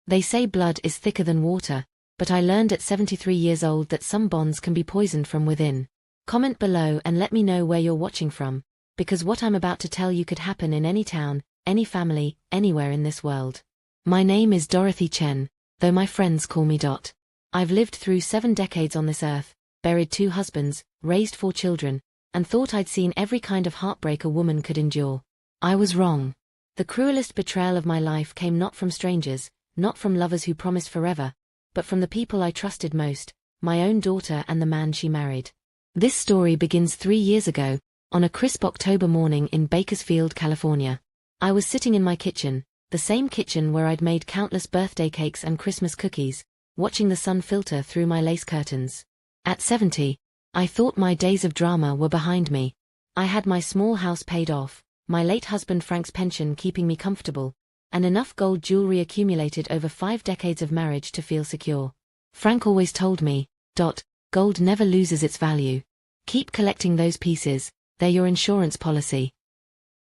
They say blood is thicker than water, but I learned at 73 years old that some bonds can be poisoned from within. Comment below and let me know where you're watching from, because what I'm about to tell you could happen in any town, any family, anywhere in this world. My name is Dorothy Chen, though my friends call me Dot. I've lived through 7 decades on this earth, buried 2 husbands, raised 4 children, and thought I'd seen every kind of heartbreak a woman could endure. I was wrong. The cruelest betrayal of my life came not from strangers, not from lovers who promised forever, but from the people I trusted most, my own daughter and the man she married. This story begins 3 years ago, on a crisp October morning in Bakersfield, California. I was sitting in my kitchen, the same kitchen where I'd made countless birthday cakes and Christmas cookies, watching the sun filter through my lace curtains. At 70, I thought my days of drama were behind me. I had my small house paid off, my late husband Frank's pension keeping me comfortable, and enough gold jewelry accumulated over 5 decades of marriage to feel secure. Frank always told me, Dot, gold never loses its value. Keep collecting those pieces, they're your insurance policy.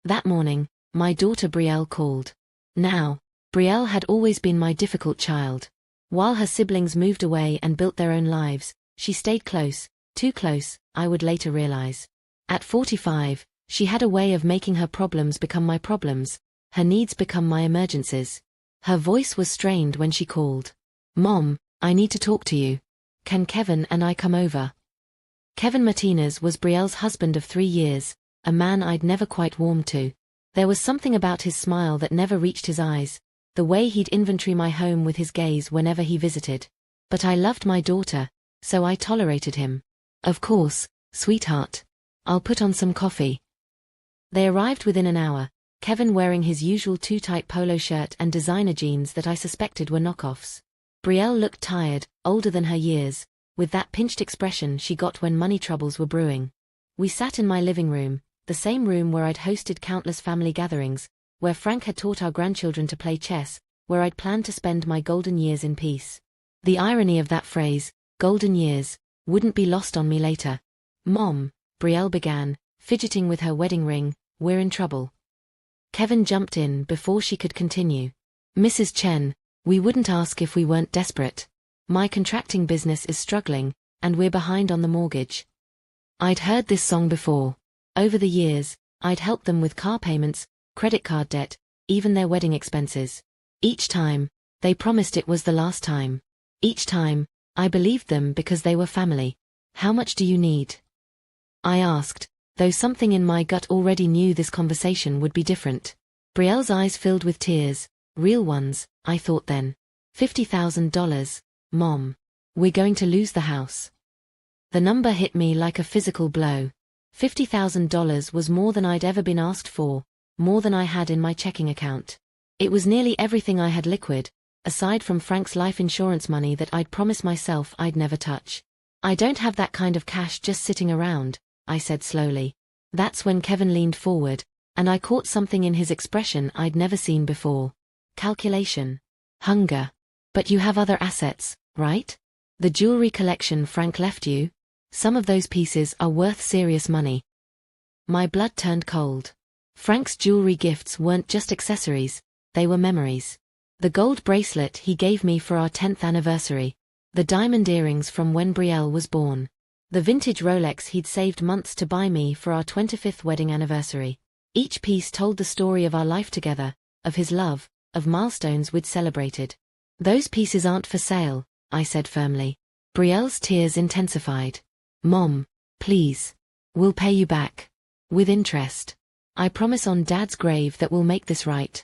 That morning, my daughter Brielle called. Now, Brielle had always been my difficult child. While her siblings moved away and built their own lives, she stayed close, too close, I would later realize. At 45, she had a way of making her problems become my problems, her needs become my emergencies. Her voice was strained when she called. Mom, I need to talk to you. Can Kevin and I come over? Kevin Martinez was Brielle's husband of 3 years, a man I'd never quite warmed to. There was something about his smile that never reached his eyes, the way he'd inventory my home with his gaze whenever he visited. But I loved my daughter, so I tolerated him. Of course, sweetheart. I'll put on some coffee. They arrived within an hour, Kevin wearing his usual too-tight polo shirt and designer jeans that I suspected were knockoffs. Brielle looked tired, older than her years, with that pinched expression she got when money troubles were brewing. We sat in my living room, the same room where I'd hosted countless family gatherings, where Frank had taught our grandchildren to play chess, where I'd planned to spend my golden years in peace. The irony of that phrase, golden years, wouldn't be lost on me later. Mom, Brielle began, fidgeting with her wedding ring, we're in trouble. Kevin jumped in before she could continue. Mrs. Chen, we wouldn't ask if we weren't desperate. My contracting business is struggling, and we're behind on the mortgage. I'd heard this song before. Over the years, I'd helped them with car payments, credit card debt, even their wedding expenses. Each time, they promised it was the last time. Each time, I believed them because they were family. How much do you need? I asked, though something in my gut already knew this conversation would be different. Brielle's eyes filled with tears, real ones, I thought then. $50,000, Mom. We're going to lose the house. The number hit me like a physical blow. $50,000 was more than I'd ever been asked for, more than I had in my checking account. It was nearly everything I had liquid, aside from Frank's life insurance money that I'd promised myself I'd never touch. I don't have that kind of cash just sitting around, I said slowly. That's when Kevin leaned forward, and I caught something in his expression I'd never seen before. Calculation. Hunger. But you have other assets, right? The jewelry collection Frank left you? Some of those pieces are worth serious money. My blood turned cold. Frank's jewelry gifts weren't just accessories, they were memories. The gold bracelet he gave me for our 10th anniversary. The diamond earrings from when Brielle was born. The vintage Rolex he'd saved months to buy me for our 25th wedding anniversary. Each piece told the story of our life together, of his love, of milestones we'd celebrated. Those pieces aren't for sale, I said firmly. Brielle's tears intensified. Mom, please. We'll pay you back. With interest. I promise on Dad's grave that we'll make this right.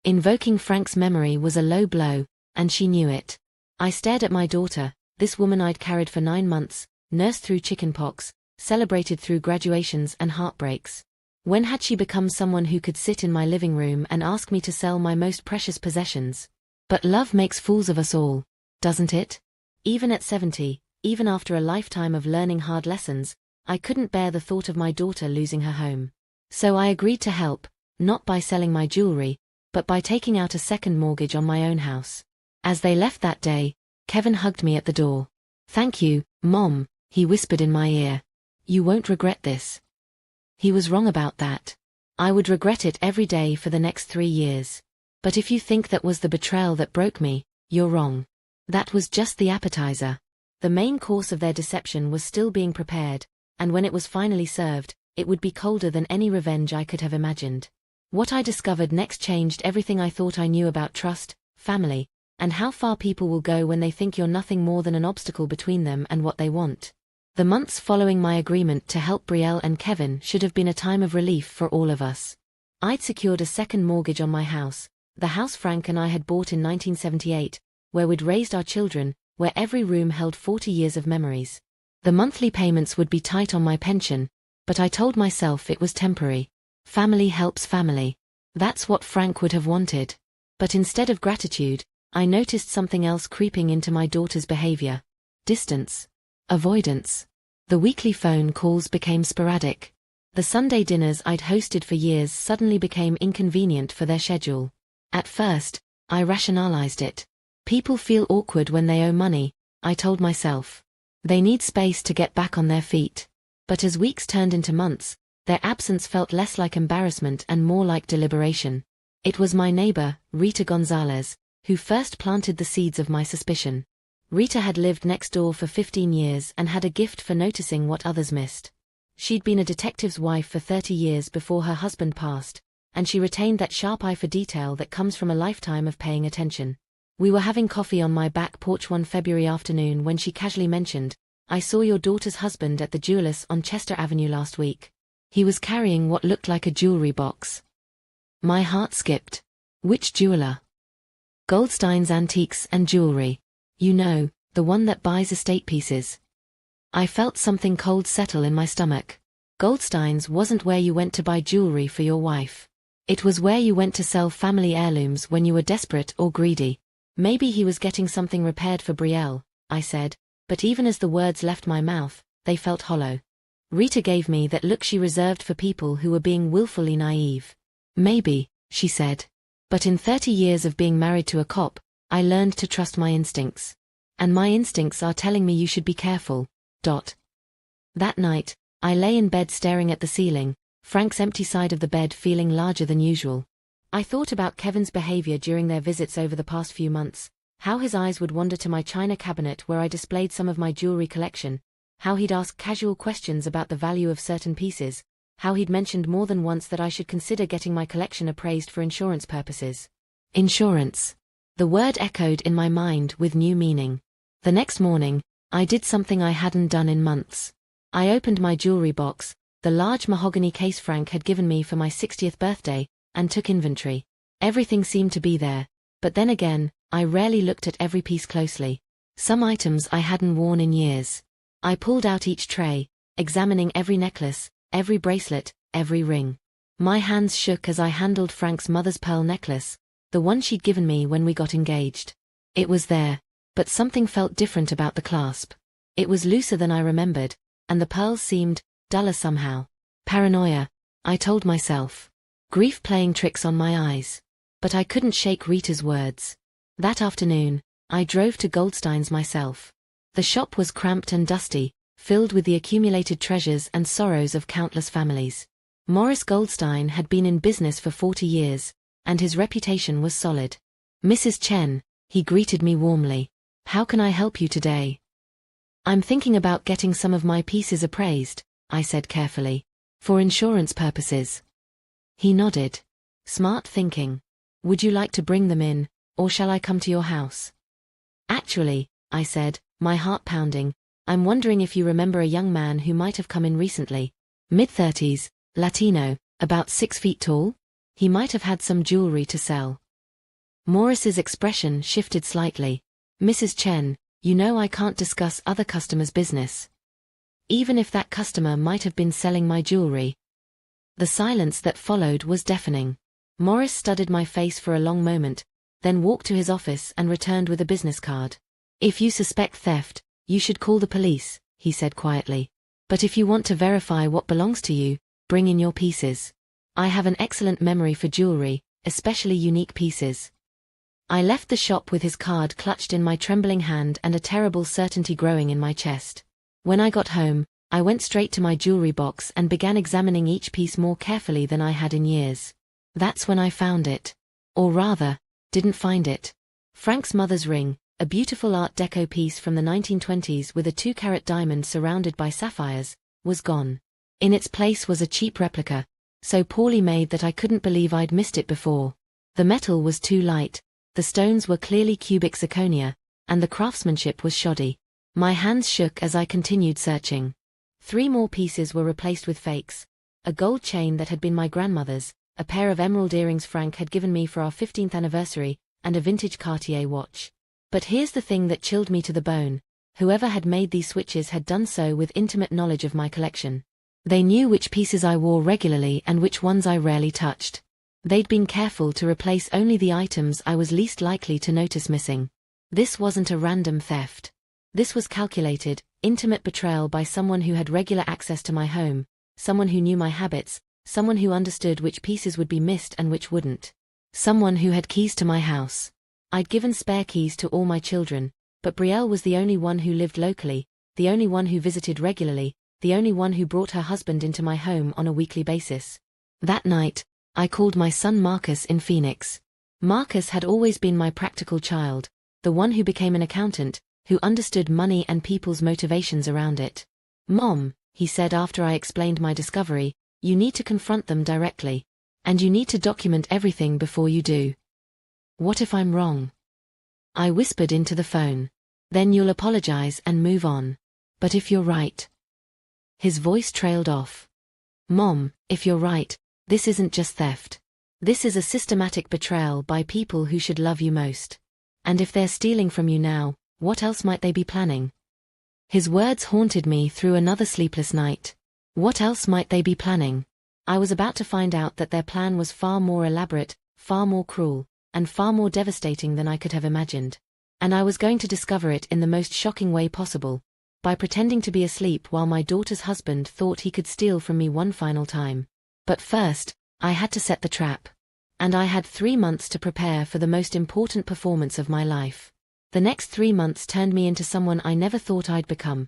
Invoking Frank's memory was a low blow, and she knew it. I stared at my daughter, this woman I'd carried for 9 months, nursed through chickenpox, celebrated through graduations and heartbreaks. When had she become someone who could sit in my living room and ask me to sell my most precious possessions? But love makes fools of us all, doesn't it? Even at 70, even after a lifetime of learning hard lessons, I couldn't bear the thought of my daughter losing her home. So I agreed to help, not by selling my jewelry, but by taking out a second mortgage on my own house. As they left that day, Kevin hugged me at the door. Thank you, Mom, he whispered in my ear. You won't regret this. He was wrong about that. I would regret it every day for the next 3 years. But if you think that was the betrayal that broke me, you're wrong. That was just the appetizer. The main course of their deception was still being prepared, and when it was finally served, it would be colder than any revenge I could have imagined. What I discovered next changed everything I thought I knew about trust, family, and how far people will go when they think you're nothing more than an obstacle between them and what they want. The months following my agreement to help Brielle and Kevin should have been a time of relief for all of us. I'd secured a second mortgage on my house, the house Frank and I had bought in 1978, where we'd raised our children, where every room held 40 years of memories. The monthly payments would be tight on my pension, but I told myself it was temporary. Family helps family. That's what Frank would have wanted. But instead of gratitude, I noticed something else creeping into my daughter's behavior. Distance. Avoidance. The weekly phone calls became sporadic. The Sunday dinners I'd hosted for years suddenly became inconvenient for their schedule. At first, I rationalized it. People feel awkward when they owe money, I told myself. They need space to get back on their feet. But as weeks turned into months, their absence felt less like embarrassment and more like deliberation. It was my neighbor, Rita Gonzalez, who first planted the seeds of my suspicion. Rita had lived next door for 15 years and had a gift for noticing what others missed. She'd been a detective's wife for 30 years before her husband passed, and she retained that sharp eye for detail that comes from a lifetime of paying attention. We were having coffee on my back porch one February afternoon when she casually mentioned, "I saw your daughter's husband at the jeweler's on Chester Avenue last week. He was carrying what looked like a jewelry box." My heart skipped. Which jeweler? Goldstein's Antiques and Jewelry. You know, the one that buys estate pieces. I felt something cold settle in my stomach. Goldstein's wasn't where you went to buy jewelry for your wife. It was where you went to sell family heirlooms when you were desperate or greedy. Maybe he was getting something repaired for Brielle, I said, but even as the words left my mouth, they felt hollow. Rita gave me that look she reserved for people who were being willfully naive. Maybe, she said. But in 30 years of being married to a cop, I learned to trust my instincts. And my instincts are telling me you should be careful. That night, I lay in bed staring at the ceiling, Frank's empty side of the bed feeling larger than usual. I thought about Kevin's behavior during their visits over the past few months, how his eyes would wander to my china cabinet where I displayed some of my jewelry collection, how he'd ask casual questions about the value of certain pieces, how he'd mentioned more than once that I should consider getting my collection appraised for insurance purposes. Insurance. The word echoed in my mind with new meaning. The next morning, I did something I hadn't done in months. I opened my jewelry box, the large mahogany case Frank had given me for my 60th birthday, and took inventory. Everything seemed to be there, but then again, I rarely looked at every piece closely. Some items I hadn't worn in years. I pulled out each tray, examining every necklace, every bracelet, every ring. My hands shook as I handled Frank's mother's pearl necklace, the one she'd given me when we got engaged. It was there, but something felt different about the clasp. It was looser than I remembered, and the pearls seemed duller somehow. Paranoia, I told myself. Grief playing tricks on my eyes. But I couldn't shake Rita's words. That afternoon, I drove to Goldstein's myself. The shop was cramped and dusty, filled with the accumulated treasures and sorrows of countless families. Morris Goldstein had been in business for 40 years, and his reputation was solid. "Mrs. Chen," he greeted me warmly. "How can I help you today?" "I'm thinking about getting some of my pieces appraised," I said carefully. "For insurance purposes." He nodded. "Smart thinking. Would you like to bring them in, or shall I come to your house?" "Actually," I said, my heart pounding, "I'm wondering if you remember a young man who might have come in recently. Mid-30s, Latino, about 6 feet tall? He might have had some jewelry to sell." Morris's expression shifted slightly. "Mrs. Chen, you know I can't discuss other customers' business. Even if that customer might have been selling my jewelry." The silence that followed was deafening. Morris studied my face for a long moment, then walked to his office and returned with a business card. "If you suspect theft, you should call the police," he said quietly. "But if you want to verify what belongs to you, bring in your pieces. I have an excellent memory for jewelry, especially unique pieces." I left the shop with his card clutched in my trembling hand and a terrible certainty growing in my chest. When I got home, I went straight to my jewelry box and began examining each piece more carefully than I had in years. That's when I found it. Or rather, didn't find it. Frank's mother's ring, a beautiful Art Deco piece from the 1920s with a 2-carat diamond surrounded by sapphires, was gone. In its place was a cheap replica, so poorly made that I couldn't believe I'd missed it before. The metal was too light, the stones were clearly cubic zirconia, and the craftsmanship was shoddy. My hands shook as I continued searching. 3 more pieces were replaced with fakes: a gold chain that had been my grandmother's, a pair of emerald earrings Frank had given me for our 15th anniversary, and a vintage Cartier watch. But here's the thing that chilled me to the bone: whoever had made these switches had done so with intimate knowledge of my collection. They knew which pieces I wore regularly and which ones I rarely touched. They'd been careful to replace only the items I was least likely to notice missing. This wasn't a random theft. This was calculated, intimate betrayal by someone who had regular access to my home, someone who knew my habits, someone who understood which pieces would be missed and which wouldn't. Someone who had keys to my house. I'd given spare keys to all my children, but Brielle was the only one who lived locally, the only one who visited regularly, the only one who brought her husband into my home on a weekly basis. That night, I called my son Marcus in Phoenix. Marcus had always been my practical child, the one who became an accountant, who understood money and people's motivations around it. "Mom," he said after I explained my discovery, "you need to confront them directly. And you need to document everything before you do." "What if I'm wrong?" I whispered into the phone. "Then you'll apologize and move on. But if you're right..." His voice trailed off. "Mom, if you're right, this isn't just theft. This is a systematic betrayal by people who should love you most. And if they're stealing from you now, what else might they be planning?" His words haunted me through another sleepless night. What else might they be planning? I was about to find out that their plan was far more elaborate, far more cruel, and far more devastating than I could have imagined. And I was going to discover it in the most shocking way possible, by pretending to be asleep while my daughter's husband thought he could steal from me one final time. But first, I had to set the trap. And I had 3 months to prepare for the most important performance of my life. The next 3 months turned me into someone I never thought I'd become.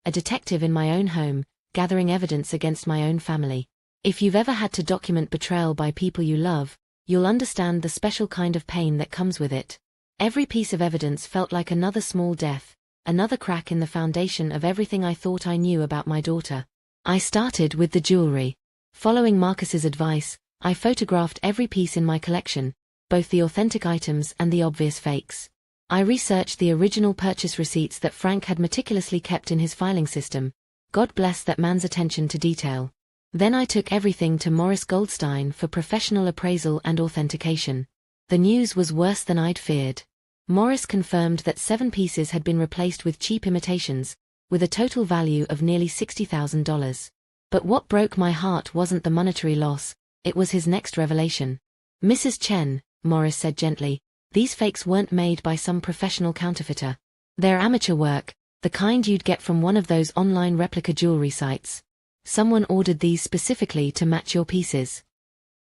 A detective in my own home, gathering evidence against my own family. If you've ever had to document betrayal by people you love, you'll understand the special kind of pain that comes with it. Every piece of evidence felt like another small death, another crack in the foundation of everything I thought I knew about my daughter. I started with the jewelry. Following Marcus's advice, I photographed every piece in my collection, both the authentic items and the obvious fakes. I researched the original purchase receipts that Frank had meticulously kept in his filing system. God bless that man's attention to detail. Then I took everything to Morris Goldstein for professional appraisal and authentication. The news was worse than I'd feared. Morris confirmed that 7 pieces had been replaced with cheap imitations, with a total value of nearly $60,000. But what broke my heart wasn't the monetary loss, it was his next revelation. "Mrs. Chen," Morris said gently, "these fakes weren't made by some professional counterfeiter. They're amateur work, the kind you'd get from one of those online replica jewelry sites. Someone ordered these specifically to match your pieces."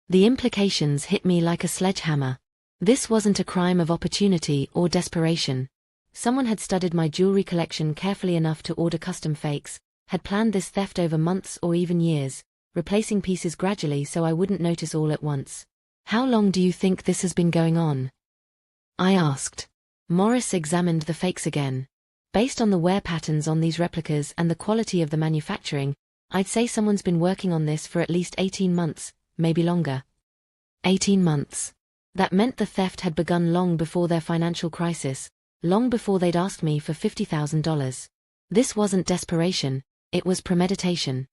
The implications hit me like a sledgehammer. This wasn't a crime of opportunity or desperation. Someone had studied my jewelry collection carefully enough to order custom fakes, had planned this theft over months or even years, replacing pieces gradually so I wouldn't notice all at once. "How long do you think this has been going on?" I asked. Morris examined the fakes again. "Based on the wear patterns on these replicas and the quality of the manufacturing, I'd say someone's been working on this for at least 18 months, maybe longer." 18 months. That meant the theft had begun long before their financial crisis, long before they'd asked me for $50,000. This wasn't desperation, it was premeditation.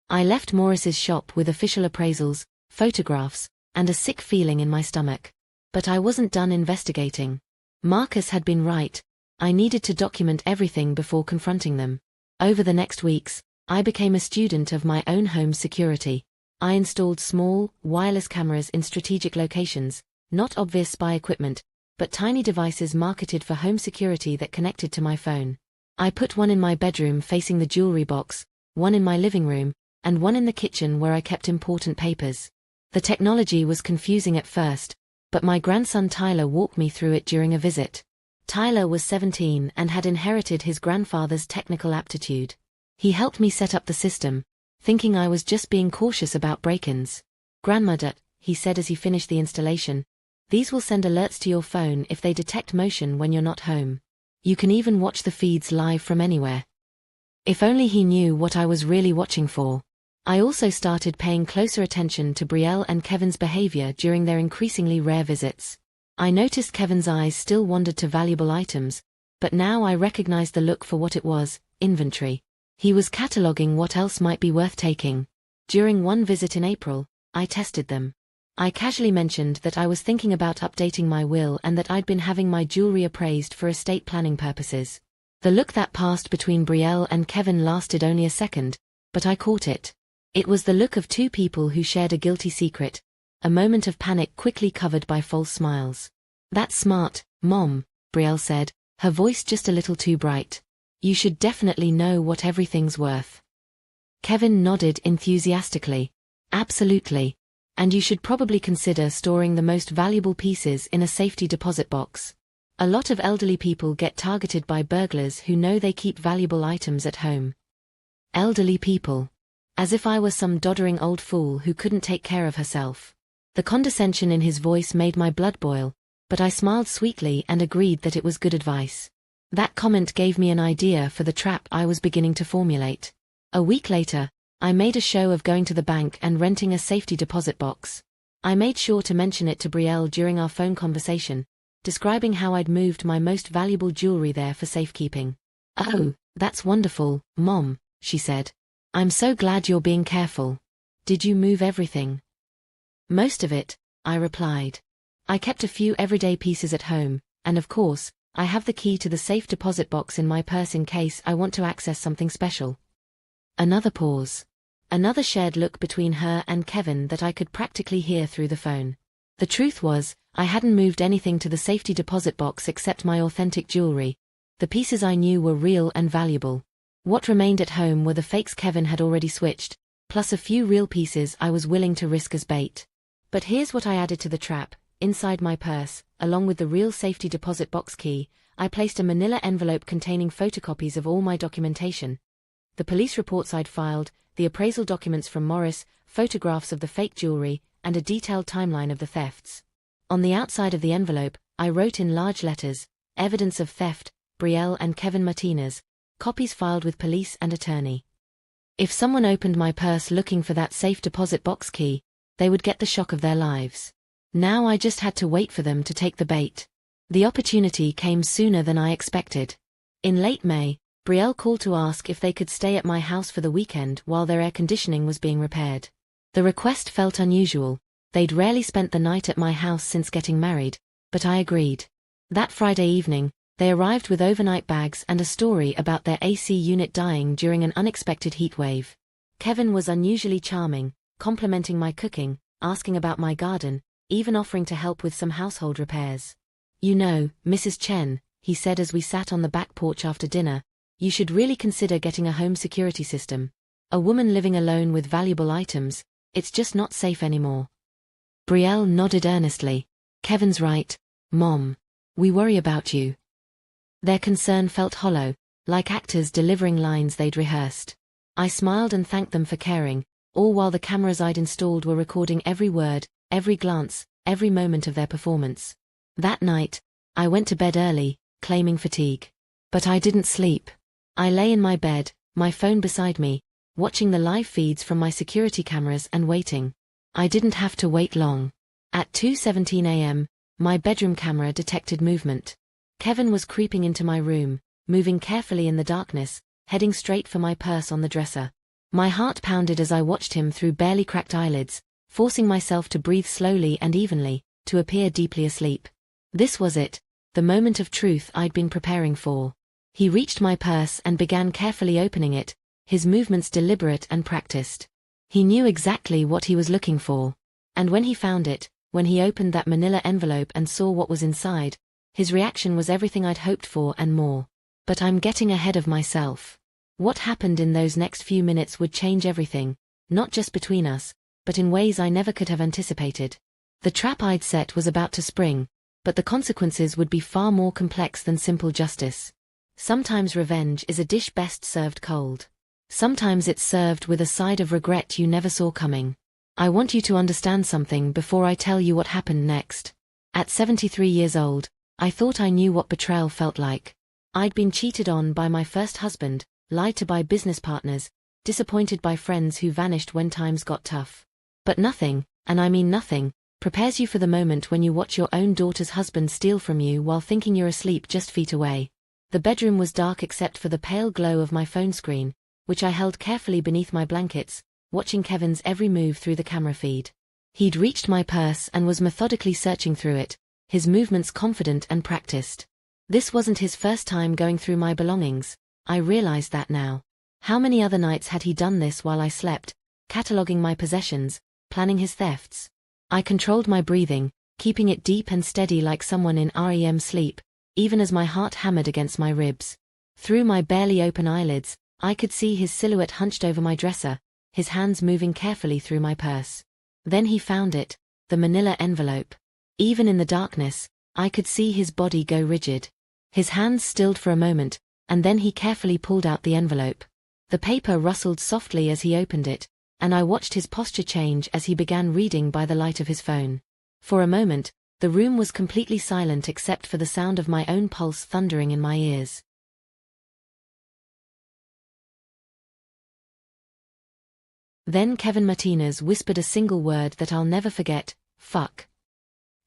I left Morris's shop with official appraisals, photographs, and a sick feeling in my stomach. But I wasn't done investigating. Marcus had been right. I needed to document everything before confronting them. Over the next weeks, I became a student of my own home security. I installed small, wireless cameras in strategic locations, not obvious spy equipment, but tiny devices marketed for home security that connected to my phone. I put one in my bedroom facing the jewelry box, one in my living room, and one in the kitchen where I kept important papers. The technology was confusing at first, but my grandson Tyler walked me through it during a visit. Tyler was 17 and had inherited his grandfather's technical aptitude. He helped me set up the system, thinking I was just being cautious about break-ins. "Grandmother," he said as he finished the installation, These will send alerts to your phone if they detect motion when you're not home. You can even watch the feeds live from anywhere. If only he knew what I was really watching for. I also started paying closer attention to Brielle and Kevin's behavior during their increasingly rare visits. I noticed Kevin's eyes still wandered to valuable items, but now I recognized the look for what it was: inventory. He was cataloging what else might be worth taking. During one visit in April, I tested them. I casually mentioned that I was thinking about updating my will and that I'd been having my jewelry appraised for estate planning purposes. The look that passed between Brielle and Kevin lasted only a second, but I caught it. It was the look of two people who shared a guilty secret, a moment of panic quickly covered by false smiles. "That's smart, Mom," Brielle said, her voice just a little too bright. "You should definitely know what everything's worth." Kevin nodded enthusiastically. "Absolutely. And you should probably consider storing the most valuable pieces in a safety deposit box. A lot of elderly people get targeted by burglars who know they keep valuable items at home." Elderly people. As if I was some doddering old fool who couldn't take care of herself. The condescension in his voice made my blood boil, but I smiled sweetly and agreed that it was good advice. That comment gave me an idea for the trap I was beginning to formulate. A week later, I made a show of going to the bank and renting a safety deposit box. I made sure to mention it to Brielle during our phone conversation, describing how I'd moved my most valuable jewelry there for safekeeping. "Oh, that's wonderful, Mom," she said. "I'm so glad you're being careful. Did you move everything?" "Most of it," I replied. "I kept a few everyday pieces at home, and of course, I have the key to the safe deposit box in my purse in case I want to access something special." Another pause. Another shared look between her and Kevin that I could practically hear through the phone. The truth was, I hadn't moved anything to the safety deposit box except my authentic jewelry. The pieces I knew were real and valuable. What remained at home were the fakes Kevin had already switched, plus a few real pieces I was willing to risk as bait. But here's what I added to the trap. Inside my purse, along with the real safety deposit box key, I placed a manila envelope containing photocopies of all my documentation. The police reports I'd filed, the appraisal documents from Morris, photographs of the fake jewelry, and a detailed timeline of the thefts. On the outside of the envelope, I wrote in large letters, "Evidence of theft, Brielle and Kevin Martinez, copies filed with police and attorney." If someone opened my purse looking for that safe deposit box key, they would get the shock of their lives. Now I just had to wait for them to take the bait. The opportunity came sooner than I expected. In late May, Brielle called to ask if they could stay at my house for the weekend while their air conditioning was being repaired. The request felt unusual. They'd rarely spent the night at my house since getting married, but I agreed. That Friday evening, they arrived with overnight bags and a story about their AC unit dying during an unexpected heat wave. Kevin was unusually charming, complimenting my cooking, asking about my garden, even offering to help with some household repairs. "You know, Mrs. Chen," he said as we sat on the back porch after dinner, "you should really consider getting a home security system. A woman living alone with valuable items, it's just not safe anymore." Brielle nodded earnestly. "Kevin's right, Mom. We worry about you." Their concern felt hollow, like actors delivering lines they'd rehearsed. I smiled and thanked them for caring, all while the cameras I'd installed were recording every word, every glance, every moment of their performance. That night, I went to bed early, claiming fatigue. But I didn't sleep. I lay in my bed, my phone beside me, watching the live feeds from my security cameras and waiting. I didn't have to wait long. At 2:17 a.m., my bedroom camera detected movement. Kevin was creeping into my room, moving carefully in the darkness, heading straight for my purse on the dresser. My heart pounded as I watched him through barely cracked eyelids, forcing myself to breathe slowly and evenly, to appear deeply asleep. This was it, the moment of truth I'd been preparing for. He reached my purse and began carefully opening it, his movements deliberate and practiced. He knew exactly what he was looking for. And when he found it, when he opened that manila envelope and saw what was inside, his reaction was everything I'd hoped for and more. But I'm getting ahead of myself. What happened in those next few minutes would change everything, not just between us, but in ways I never could have anticipated. The trap I'd set was about to spring, but the consequences would be far more complex than simple justice. Sometimes revenge is a dish best served cold. Sometimes it's served with a side of regret you never saw coming. I want you to understand something before I tell you what happened next. At 73 years old, I thought I knew what betrayal felt like. I'd been cheated on by my first husband, lied to by business partners, disappointed by friends who vanished when times got tough. But nothing, and I mean nothing, prepares you for the moment when you watch your own daughter's husband steal from you while thinking you're asleep just feet away. The bedroom was dark except for the pale glow of my phone screen, which I held carefully beneath my blankets, watching Kevin's every move through the camera feed. He'd reached my purse and was methodically searching through it, his movements confident and practiced. This wasn't his first time going through my belongings, I realized that now. How many other nights had he done this while I slept, cataloging my possessions, planning his thefts? I controlled my breathing, keeping it deep and steady like someone in REM sleep, even as my heart hammered against my ribs. Through my barely open eyelids, I could see his silhouette hunched over my dresser, his hands moving carefully through my purse. Then he found it, the manila envelope. Even in the darkness, I could see his body go rigid. His hands stilled for a moment, and then he carefully pulled out the envelope. The paper rustled softly as he opened it, and I watched his posture change as he began reading by the light of his phone. For a moment, the room was completely silent except for the sound of my own pulse thundering in my ears. Then Kevin Martinez whispered a single word that I'll never forget: fuck.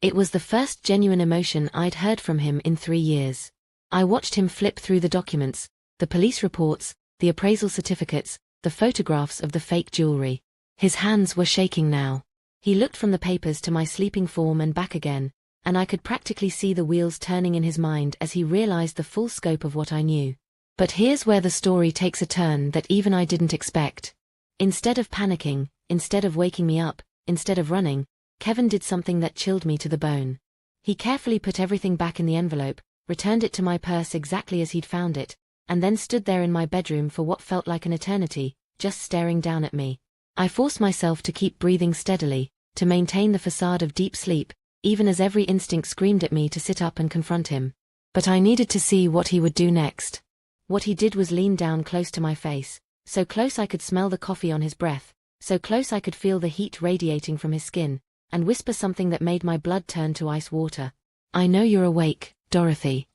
It was the first genuine emotion I'd heard from him in 3 years. I watched him flip through the documents, the police reports, the appraisal certificates, the photographs of the fake jewelry. His hands were shaking now. He looked from the papers to my sleeping form and back again, and I could practically see the wheels turning in his mind as he realized the full scope of what I knew. But here's where the story takes a turn that even I didn't expect. Instead of panicking, instead of waking me up, instead of running, Kevin did something that chilled me to the bone. He carefully put everything back in the envelope, returned it to my purse exactly as he'd found it, and then stood there in my bedroom for what felt like an eternity, just staring down at me. I forced myself to keep breathing steadily, to maintain the facade of deep sleep, even as every instinct screamed at me to sit up and confront him. But I needed to see what he would do next. What he did was lean down close to my face, so close I could smell the coffee on his breath, so close I could feel the heat radiating from his skin, and whisper something that made my blood turn to ice water. "I know you're awake, Dorothy."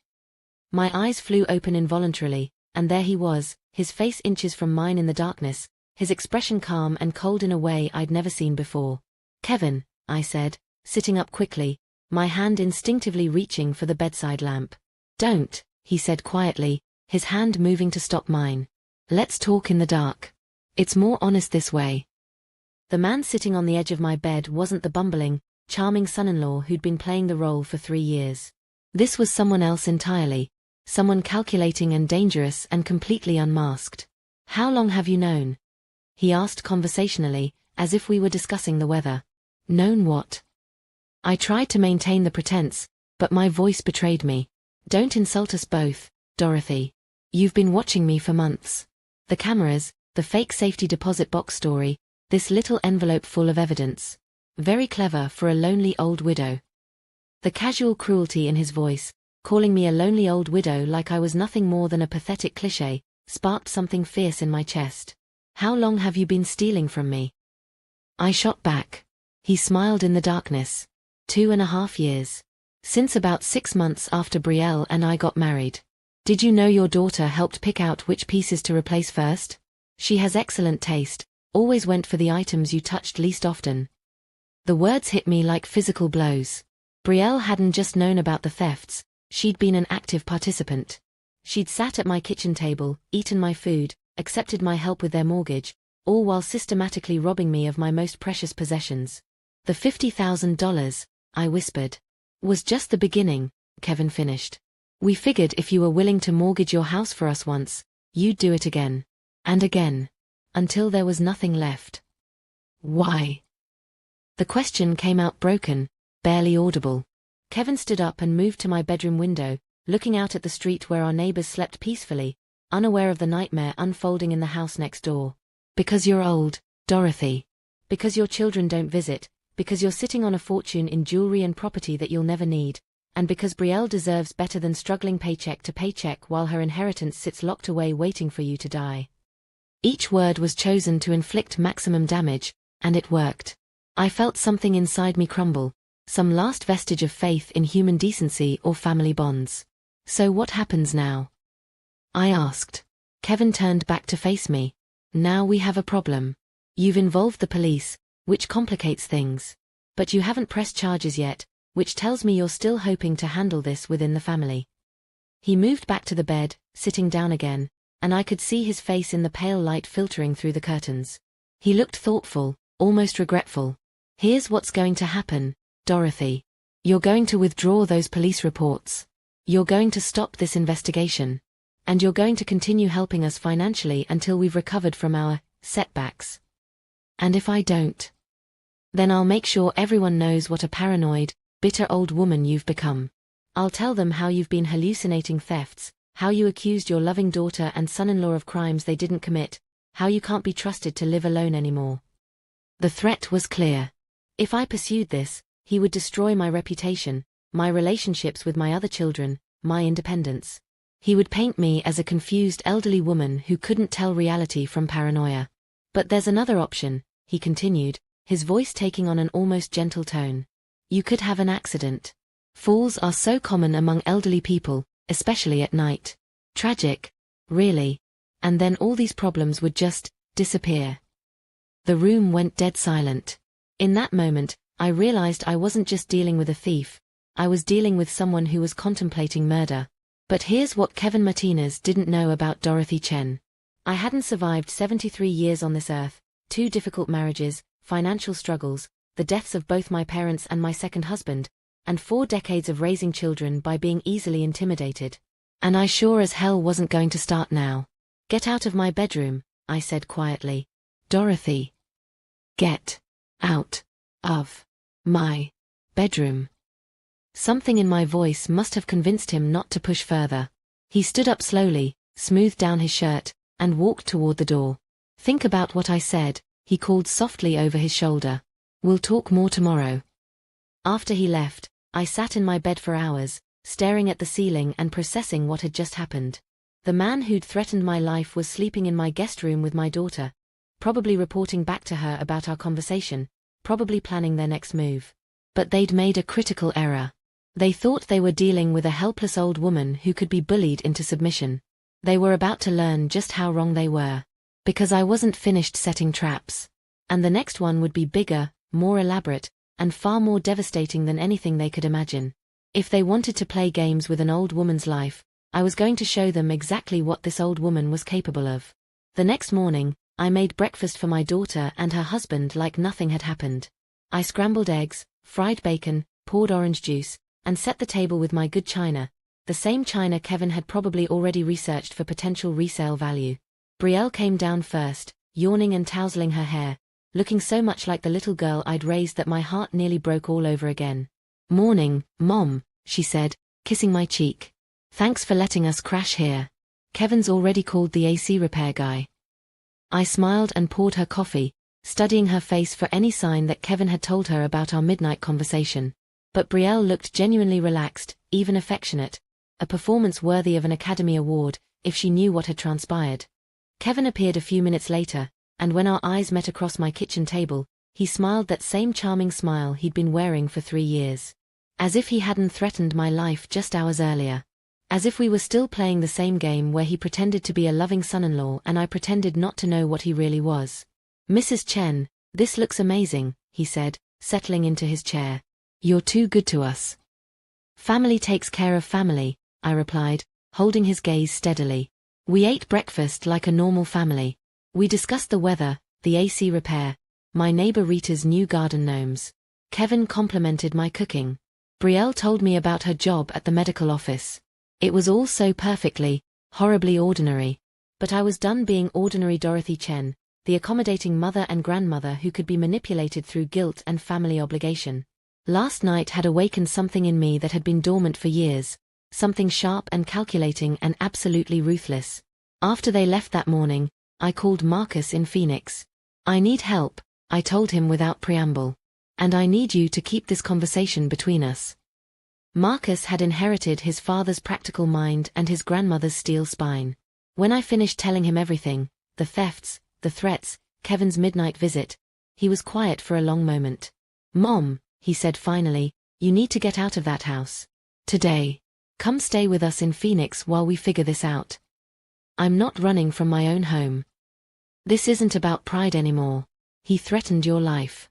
My eyes flew open involuntarily, and there he was, his face inches from mine in the darkness, his expression calm and cold in a way I'd never seen before. "Kevin," I said, sitting up quickly, my hand instinctively reaching for the bedside lamp. "Don't," he said quietly, his hand moving to stop mine. "Let's talk in the dark. It's more honest this way." The man sitting on the edge of my bed wasn't the bumbling, charming son-in-law who'd been playing the role for 3 years. This was someone else entirely, someone calculating and dangerous and completely unmasked. "How long have you known?" he asked conversationally, as if we were discussing the weather. "Known what?" I tried to maintain the pretense, but my voice betrayed me. "Don't insult us both, Dorothy. You've been watching me for months. The cameras, the fake safety deposit box story, this little envelope full of evidence. Very clever for a lonely old widow." The casual cruelty in his voice, calling me a lonely old widow like I was nothing more than a pathetic cliché, sparked something fierce in my chest. "How long have you been stealing from me?" I shot back. He smiled in the darkness. 2.5 years. Since about 6 months after Brielle and I got married. Did you know your daughter helped pick out which pieces to replace first? She has excellent taste, always went for the items you touched least often. The words hit me like physical blows. Brielle hadn't just known about the thefts, she'd been an active participant. She'd sat at my kitchen table, eaten my food, accepted my help with their mortgage, all while systematically robbing me of my most precious possessions. "The $50,000, I whispered. "Was just the beginning," Kevin finished. "We figured if you were willing to mortgage your house for us once, you'd do it again. And again. Until there was nothing left." "Why?" The question came out broken, barely audible. Kevin stood up and moved to my bedroom window, looking out at the street where our neighbors slept peacefully, unaware of the nightmare unfolding in the house next door. "Because you're old, Dorothy. Because your children don't visit, because you're sitting on a fortune in jewelry and property that you'll never need, and because Brielle deserves better than struggling paycheck to paycheck while her inheritance sits locked away waiting for you to die." Each word was chosen to inflict maximum damage, and it worked. I felt something inside me crumble, some last vestige of faith in human decency or family bonds. So what happens now? I asked. Kevin turned back to face me. Now we have a problem. You've involved the police, which complicates things. But you haven't pressed charges yet, which tells me you're still hoping to handle this within the family. He moved back to the bed, sitting down again, and I could see his face in the pale light filtering through the curtains. He looked thoughtful, almost regretful. Here's what's going to happen, Dorothy. You're going to withdraw those police reports. You're going to stop this investigation. And you're going to continue helping us financially until we've recovered from our setbacks. And if I don't, then I'll make sure everyone knows what a paranoid, bitter old woman you've become. I'll tell them how you've been hallucinating thefts, how you accused your loving daughter and son-in-law of crimes they didn't commit, how you can't be trusted to live alone anymore. The threat was clear. If I pursued this, he would destroy my reputation, my relationships with my other children, my independence. He would paint me as a confused elderly woman who couldn't tell reality from paranoia. But there's another option, he continued, his voice taking on an almost gentle tone. You could have an accident. Falls are so common among elderly people, especially at night. Tragic, really. And then all these problems would just disappear. The room went dead silent. In that moment, I realized I wasn't just dealing with a thief. I was dealing with someone who was contemplating murder. But here's what Kevin Martinez didn't know about Dorothy Chen. I hadn't survived 73 years on this earth, 2 difficult marriages, financial struggles, the deaths of both my parents and my second husband, and 4 decades of raising children by being easily intimidated. And I sure as hell wasn't going to start now. Get out of my bedroom, I said quietly. Dorothy. Get out of my bedroom. Something in my voice must have convinced him not to push further. He stood up slowly, smoothed down his shirt, and walked toward the door. Think about what I said, he called softly over his shoulder. We'll talk more tomorrow. After he left, I sat in my bed for hours, staring at the ceiling and processing what had just happened. The man who'd threatened my life was sleeping in my guest room with my daughter, probably reporting back to her about our conversation, probably planning their next move. But they'd made a critical error. They thought they were dealing with a helpless old woman who could be bullied into submission. They were about to learn just how wrong they were. Because I wasn't finished setting traps. And the next one would be bigger, more elaborate, and far more devastating than anything they could imagine. If they wanted to play games with an old woman's life, I was going to show them exactly what this old woman was capable of. The next morning, I made breakfast for my daughter and her husband like nothing had happened. I scrambled eggs, fried bacon, poured orange juice, and set the table with my good china, the same china Kevin had probably already researched for potential resale value. Brielle came down first, yawning and tousling her hair, looking so much like the little girl I'd raised that my heart nearly broke all over again. Morning, Mom, she said, kissing my cheek. Thanks for letting us crash here. Kevin's already called the AC repair guy. I smiled and poured her coffee, studying her face for any sign that Kevin had told her about our midnight conversation. But Brielle looked genuinely relaxed, even affectionate, a performance worthy of an Academy Award, if she knew what had transpired. Kevin appeared a few minutes later, and when our eyes met across my kitchen table, he smiled that same charming smile he'd been wearing for 3 years. As if he hadn't threatened my life just hours earlier. As if we were still playing the same game where he pretended to be a loving son-in-law and I pretended not to know what he really was. Mrs. Chen, this looks amazing, he said, settling into his chair. You're too good to us. Family takes care of family, I replied, holding his gaze steadily. We ate breakfast like a normal family. We discussed the weather, the AC repair, my neighbor Rita's new garden gnomes. Kevin complimented my cooking. Brielle told me about her job at the medical office. It was all so perfectly, horribly ordinary. But I was done being ordinary Dorothy Chen, the accommodating mother and grandmother who could be manipulated through guilt and family obligation. Last night had awakened something in me that had been dormant for years, something sharp and calculating and absolutely ruthless. After they left that morning, I called Marcus in Phoenix. I need help, I told him without preamble. And I need you to keep this conversation between us. Marcus had inherited his father's practical mind and his grandmother's steel spine. When I finished telling him everything, the thefts, the threats, Kevin's midnight visit, he was quiet for a long moment. Mom, he said finally, You need to get out of that house. Today. Come stay with us in Phoenix while we figure this out. I'm not running from my own home. This isn't about pride anymore. He threatened your life.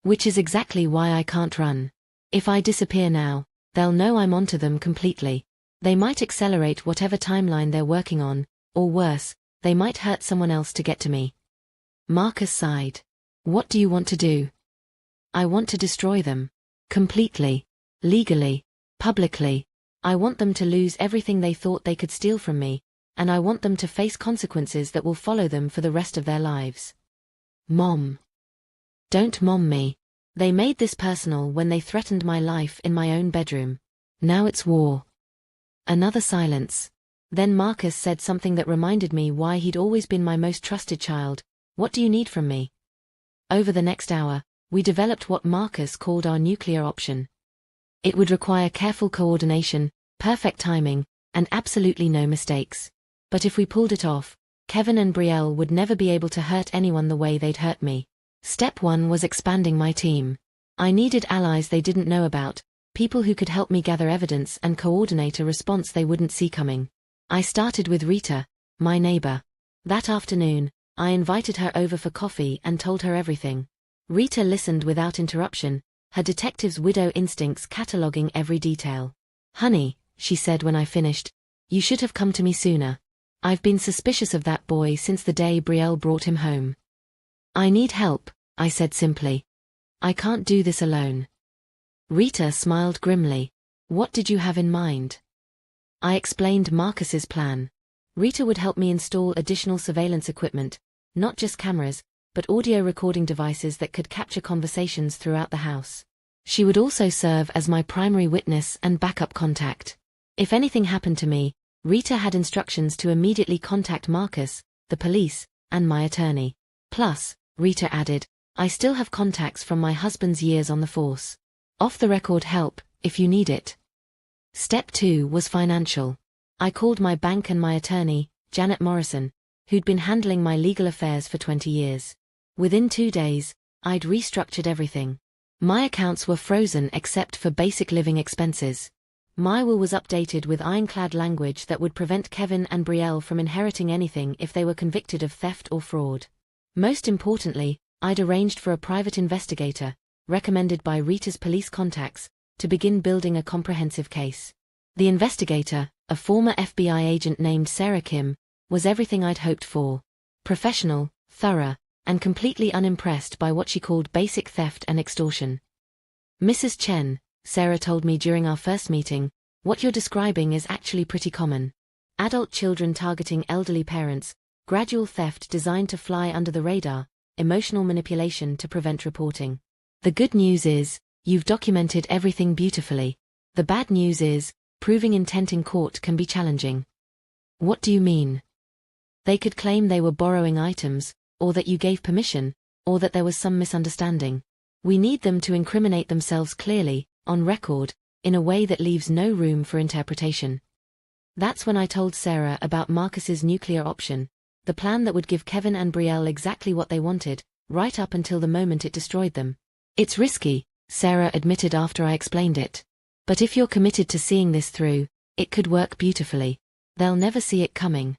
Which is exactly why I can't run. If I disappear now, they'll know I'm onto them completely. They might accelerate whatever timeline they're working on, or worse, they might hurt someone else to get to me. Marcus sighed. What do you want to do? I want to destroy them. Completely. Legally. Publicly. I want them to lose everything they thought they could steal from me, and I want them to face consequences that will follow them for the rest of their lives. Mom. Don't mom me. They made this personal when they threatened my life in my own bedroom. Now it's war. Another silence. Then Marcus said something that reminded me why he'd always been my most trusted child. What do you need from me? Over the next hour, we developed what Marcus called our nuclear option. It would require careful coordination, perfect timing, and absolutely no mistakes. But if we pulled it off, Kevin and Brielle would never be able to hurt anyone the way they'd hurt me. Step 1 was expanding my team. I needed allies they didn't know about, people who could help me gather evidence and coordinate a response they wouldn't see coming. I started with Rita, my neighbor. That afternoon, I invited her over for coffee and told her everything. Rita listened without interruption, her detective's widow instincts cataloging every detail. Honey, she said when I finished, you should have come to me sooner. I've been suspicious of that boy since the day Brielle brought him home. I need help, I said simply. I can't do this alone. Rita smiled grimly. What did you have in mind? I explained Marcus's plan. Rita would help me install additional surveillance equipment, not just cameras, but audio recording devices that could capture conversations throughout the house. She would also serve as my primary witness and backup contact. If anything happened to me, Rita had instructions to immediately contact Marcus, the police, and my attorney. Plus, Rita added, I still have contacts from my husband's years on the force. Off-the-record help, if you need it. Step 2 was financial. I called my bank and my attorney, Janet Morrison, who'd been handling my legal affairs for 20 years. Within 2 days, I'd restructured everything. My accounts were frozen except for basic living expenses. My will was updated with ironclad language that would prevent Kevin and Brielle from inheriting anything if they were convicted of theft or fraud. Most importantly, I'd arranged for a private investigator, recommended by Rita's police contacts, to begin building a comprehensive case. The investigator, a former FBI agent named Sarah Kim, was everything I'd hoped for. Professional, thorough, and completely unimpressed by what she called basic theft and extortion. Mrs. Chen, Sarah told me during our first meeting, what you're describing is actually pretty common. Adult children targeting elderly parents, gradual theft designed to fly under the radar, emotional manipulation to prevent reporting. The good news is, you've documented everything beautifully. The bad news is, proving intent in court can be challenging. What do you mean? They could claim they were borrowing items, or that you gave permission, or that there was some misunderstanding. We need them to incriminate themselves clearly, on record, in a way that leaves no room for interpretation. That's when I told Sarah about Marcus's nuclear option, the plan that would give Kevin and Brielle exactly what they wanted, right up until the moment it destroyed them. It's risky, Sarah admitted after I explained it. But if you're committed to seeing this through, it could work beautifully. They'll never see it coming.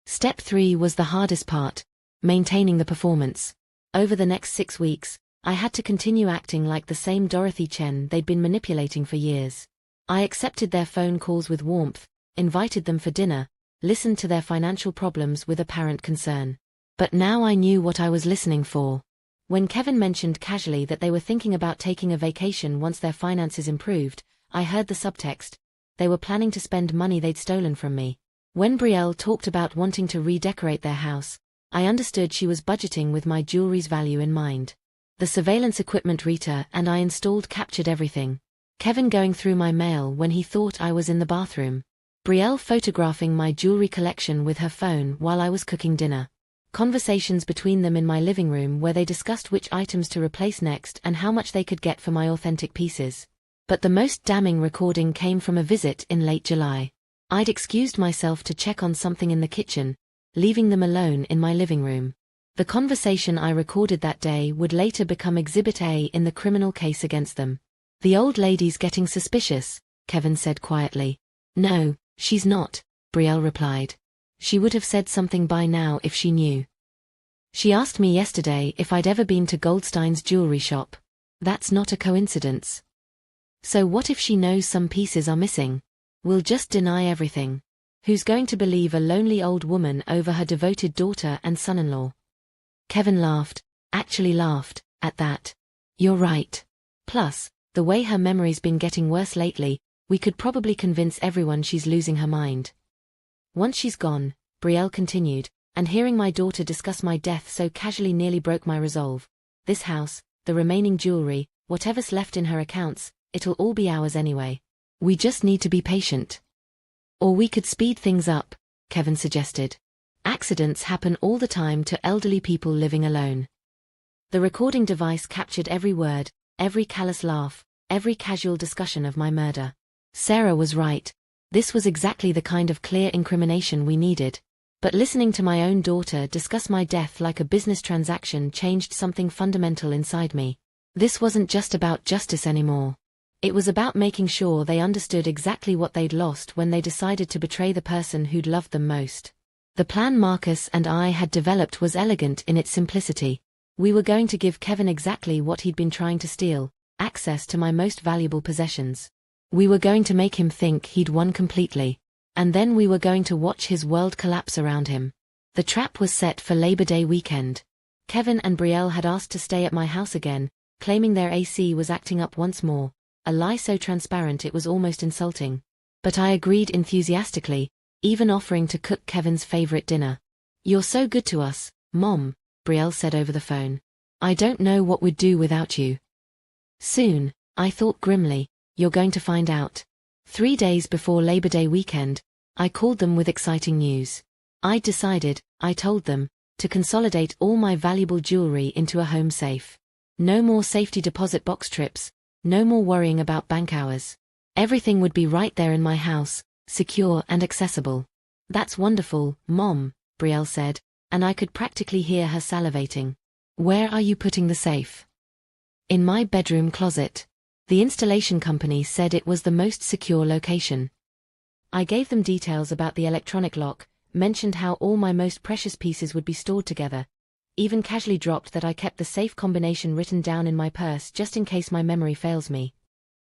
Step 3 was the hardest part, maintaining the performance. Over the next 6 weeks, I had to continue acting like the same Dorothy Chen they'd been manipulating for years. I accepted their phone calls with warmth, invited them for dinner, listened to their financial problems with apparent concern. But now I knew what I was listening for. When Kevin mentioned casually that they were thinking about taking a vacation once their finances improved, I heard the subtext. They were planning to spend money they'd stolen from me. When Brielle talked about wanting to redecorate their house, I understood she was budgeting with my jewelry's value in mind. The surveillance equipment Rita and I installed captured everything. Kevin going through my mail when he thought I was in the bathroom. Brielle photographing my jewelry collection with her phone while I was cooking dinner. Conversations between them in my living room where they discussed which items to replace next and how much they could get for my authentic pieces. But the most damning recording came from a visit in late July. I'd excused myself to check on something in the kitchen, leaving them alone in my living room. The conversation I recorded that day would later become Exhibit A in the criminal case against them. The old lady's getting suspicious, Kevin said quietly. No, she's not, Brielle replied. She would have said something by now if she knew. She asked me yesterday if I'd ever been to Goldstein's jewelry shop. That's not a coincidence. So what if she knows some pieces are missing? We'll just deny everything. Who's going to believe a lonely old woman over her devoted daughter and son-in-law? Kevin laughed, actually laughed, at that. You're right. Plus, the way her memory's been getting worse lately, we could probably convince everyone she's losing her mind. Once she's gone, Brielle continued, and hearing my daughter discuss my death so casually nearly broke my resolve. This house, the remaining jewelry, whatever's left in her accounts, it'll all be ours anyway. We just need to be patient. Or we could speed things up, Kevin suggested. Accidents happen all the time to elderly people living alone. The recording device captured every word, every callous laugh, every casual discussion of my murder. Sarah was right. This was exactly the kind of clear incrimination we needed. But listening to my own daughter discuss my death like a business transaction changed something fundamental inside me. This wasn't just about justice anymore. It was about making sure they understood exactly what they'd lost when they decided to betray the person who'd loved them most. The plan Marcus and I had developed was elegant in its simplicity. We were going to give Kevin exactly what he'd been trying to steal, access to my most valuable possessions. We were going to make him think he'd won completely. And then we were going to watch his world collapse around him. The trap was set for Labor Day weekend. Kevin and Brielle had asked to stay at my house again, claiming their AC was acting up once more, a lie so transparent it was almost insulting. But I agreed enthusiastically, even offering to cook Kevin's favorite dinner. You're so good to us, Mom, Brielle said over the phone. I don't know what we'd do without you. Soon, I thought grimly, you're going to find out. 3 days before Labor Day weekend, I called them with exciting news. I'd decided, I told them, to consolidate all my valuable jewelry into a home safe. No more safety deposit box trips, no more worrying about bank hours. Everything would be right there in my house, secure and accessible. That's wonderful, Mom, Brielle said, and I could practically hear her salivating. Where are you putting the safe? In my bedroom closet. The installation company said it was the most secure location. I gave them details about the electronic lock, mentioned how all my most precious pieces would be stored together, even casually dropped that I kept the safe combination written down in my purse just in case my memory fails me.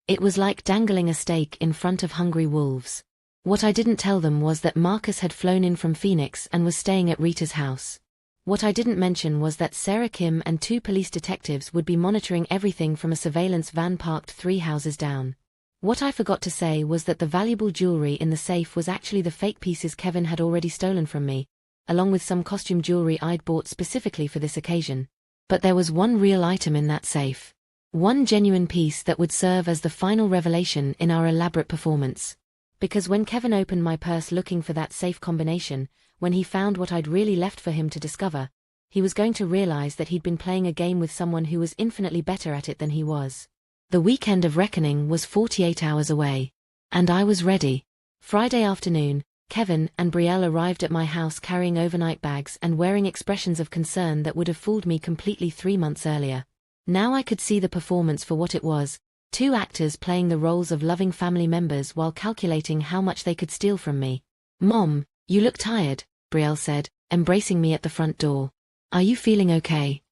It was like dangling a steak in front of hungry wolves. What I didn't tell them was that Marcus had flown in from Phoenix and was staying at Rita's house. What I didn't mention was that Sarah Kim and 2 police detectives would be monitoring everything from a surveillance van parked 3 houses down. What I forgot to say was that the valuable jewelry in the safe was actually the fake pieces Kevin had already stolen from me, along with some costume jewelry I'd bought specifically for this occasion. But there was one real item in that safe. One genuine piece that would serve as the final revelation in our elaborate performance. Because when Kevin opened my purse looking for that safe combination, when he found what I'd really left for him to discover, he was going to realize that he'd been playing a game with someone who was infinitely better at it than he was. The weekend of reckoning was 48 hours away. And I was ready. Friday afternoon, Kevin and Brielle arrived at my house carrying overnight bags and wearing expressions of concern that would have fooled me completely 3 months earlier. Now I could see the performance for what it was, 2 actors playing the roles of loving family members while calculating how much they could steal from me. Mom, you look tired, Brielle said, embracing me at the front door. Are you feeling okay?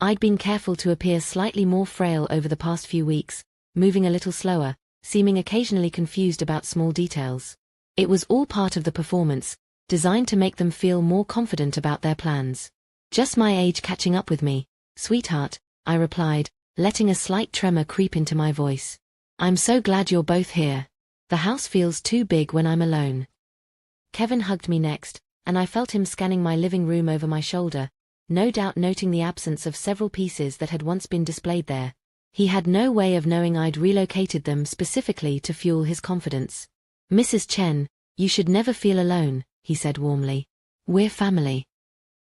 I'd been careful to appear slightly more frail over the past few weeks, moving a little slower, seeming occasionally confused about small details. It was all part of the performance, designed to make them feel more confident about their plans. Just my age catching up with me, sweetheart, I replied, letting a slight tremor creep into my voice. I'm so glad you're both here. The house feels too big when I'm alone. Kevin hugged me next, and I felt him scanning my living room over my shoulder, no doubt noting the absence of several pieces that had once been displayed there. He had no way of knowing I'd relocated them specifically to fuel his confidence. Mrs. Chen, you should never feel alone, he said warmly. We're family.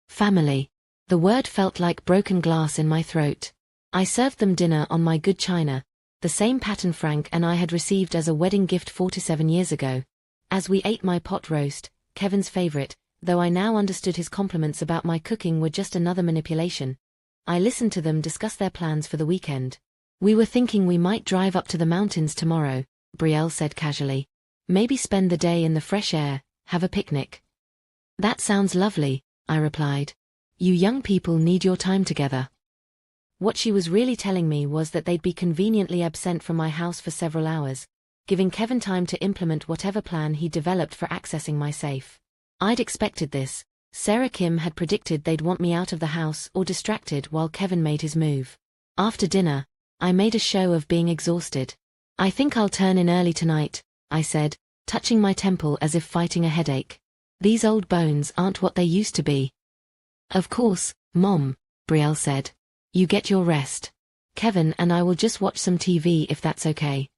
Family. The word felt like broken glass in my throat. I served them dinner on my good china, the same pattern Frank and I had received as a wedding gift 47 years ago. As we ate my pot roast, Kevin's favorite, though I now understood his compliments about my cooking were just another manipulation, I listened to them discuss their plans for the weekend. We were thinking we might drive up to the mountains tomorrow, Brielle said casually. Maybe spend the day in the fresh air, have a picnic. That sounds lovely, I replied. You young people need your time together. What she was really telling me was that they'd be conveniently absent from my house for several hours, giving Kevin time to implement whatever plan he developed for accessing my safe. I'd expected this. Sarah Kim had predicted they'd want me out of the house or distracted while Kevin made his move. After dinner, I made a show of being exhausted. I think I'll turn in early tonight, I said, touching my temple as if fighting a headache. These old bones aren't what they used to be. Of course, Mom, Brielle said. You get your rest. Kevin and I will just watch some TV if that's okay.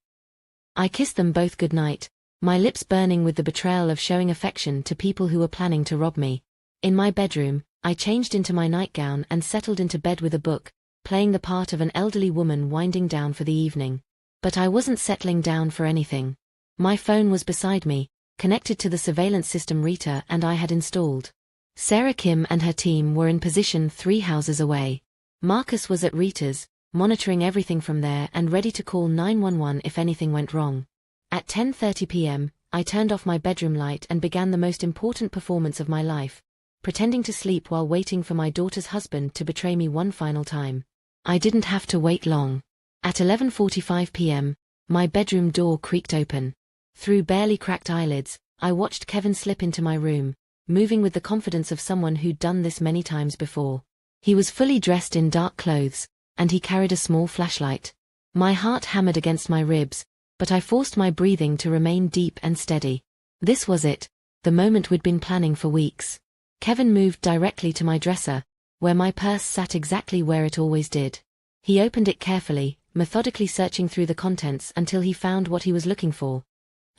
I kissed them both goodnight, my lips burning with the betrayal of showing affection to people who were planning to rob me. In my bedroom, I changed into my nightgown and settled into bed with a book, playing the part of an elderly woman winding down for the evening. But I wasn't settling down for anything. My phone was beside me, connected to the surveillance system Rita and I had installed. Sarah Kim and her team were in position 3 houses away. Marcus was at Rita's, monitoring everything from there and ready to call 911 if anything went wrong. At 10:30 p.m., I turned off my bedroom light and began the most important performance of my life, pretending to sleep while waiting for my daughter's husband to betray me one final time. I didn't have to wait long. At 11:45 p.m., my bedroom door creaked open. Through barely cracked eyelids, I watched Kevin slip into my room, moving with the confidence of someone who'd done this many times before. He was fully dressed in dark clothes, and he carried a small flashlight. My heart hammered against my ribs, but I forced my breathing to remain deep and steady. This was it, the moment we'd been planning for weeks. Kevin moved directly to my dresser, where my purse sat exactly where it always did. He opened it carefully, methodically searching through the contents until he found what he was looking for.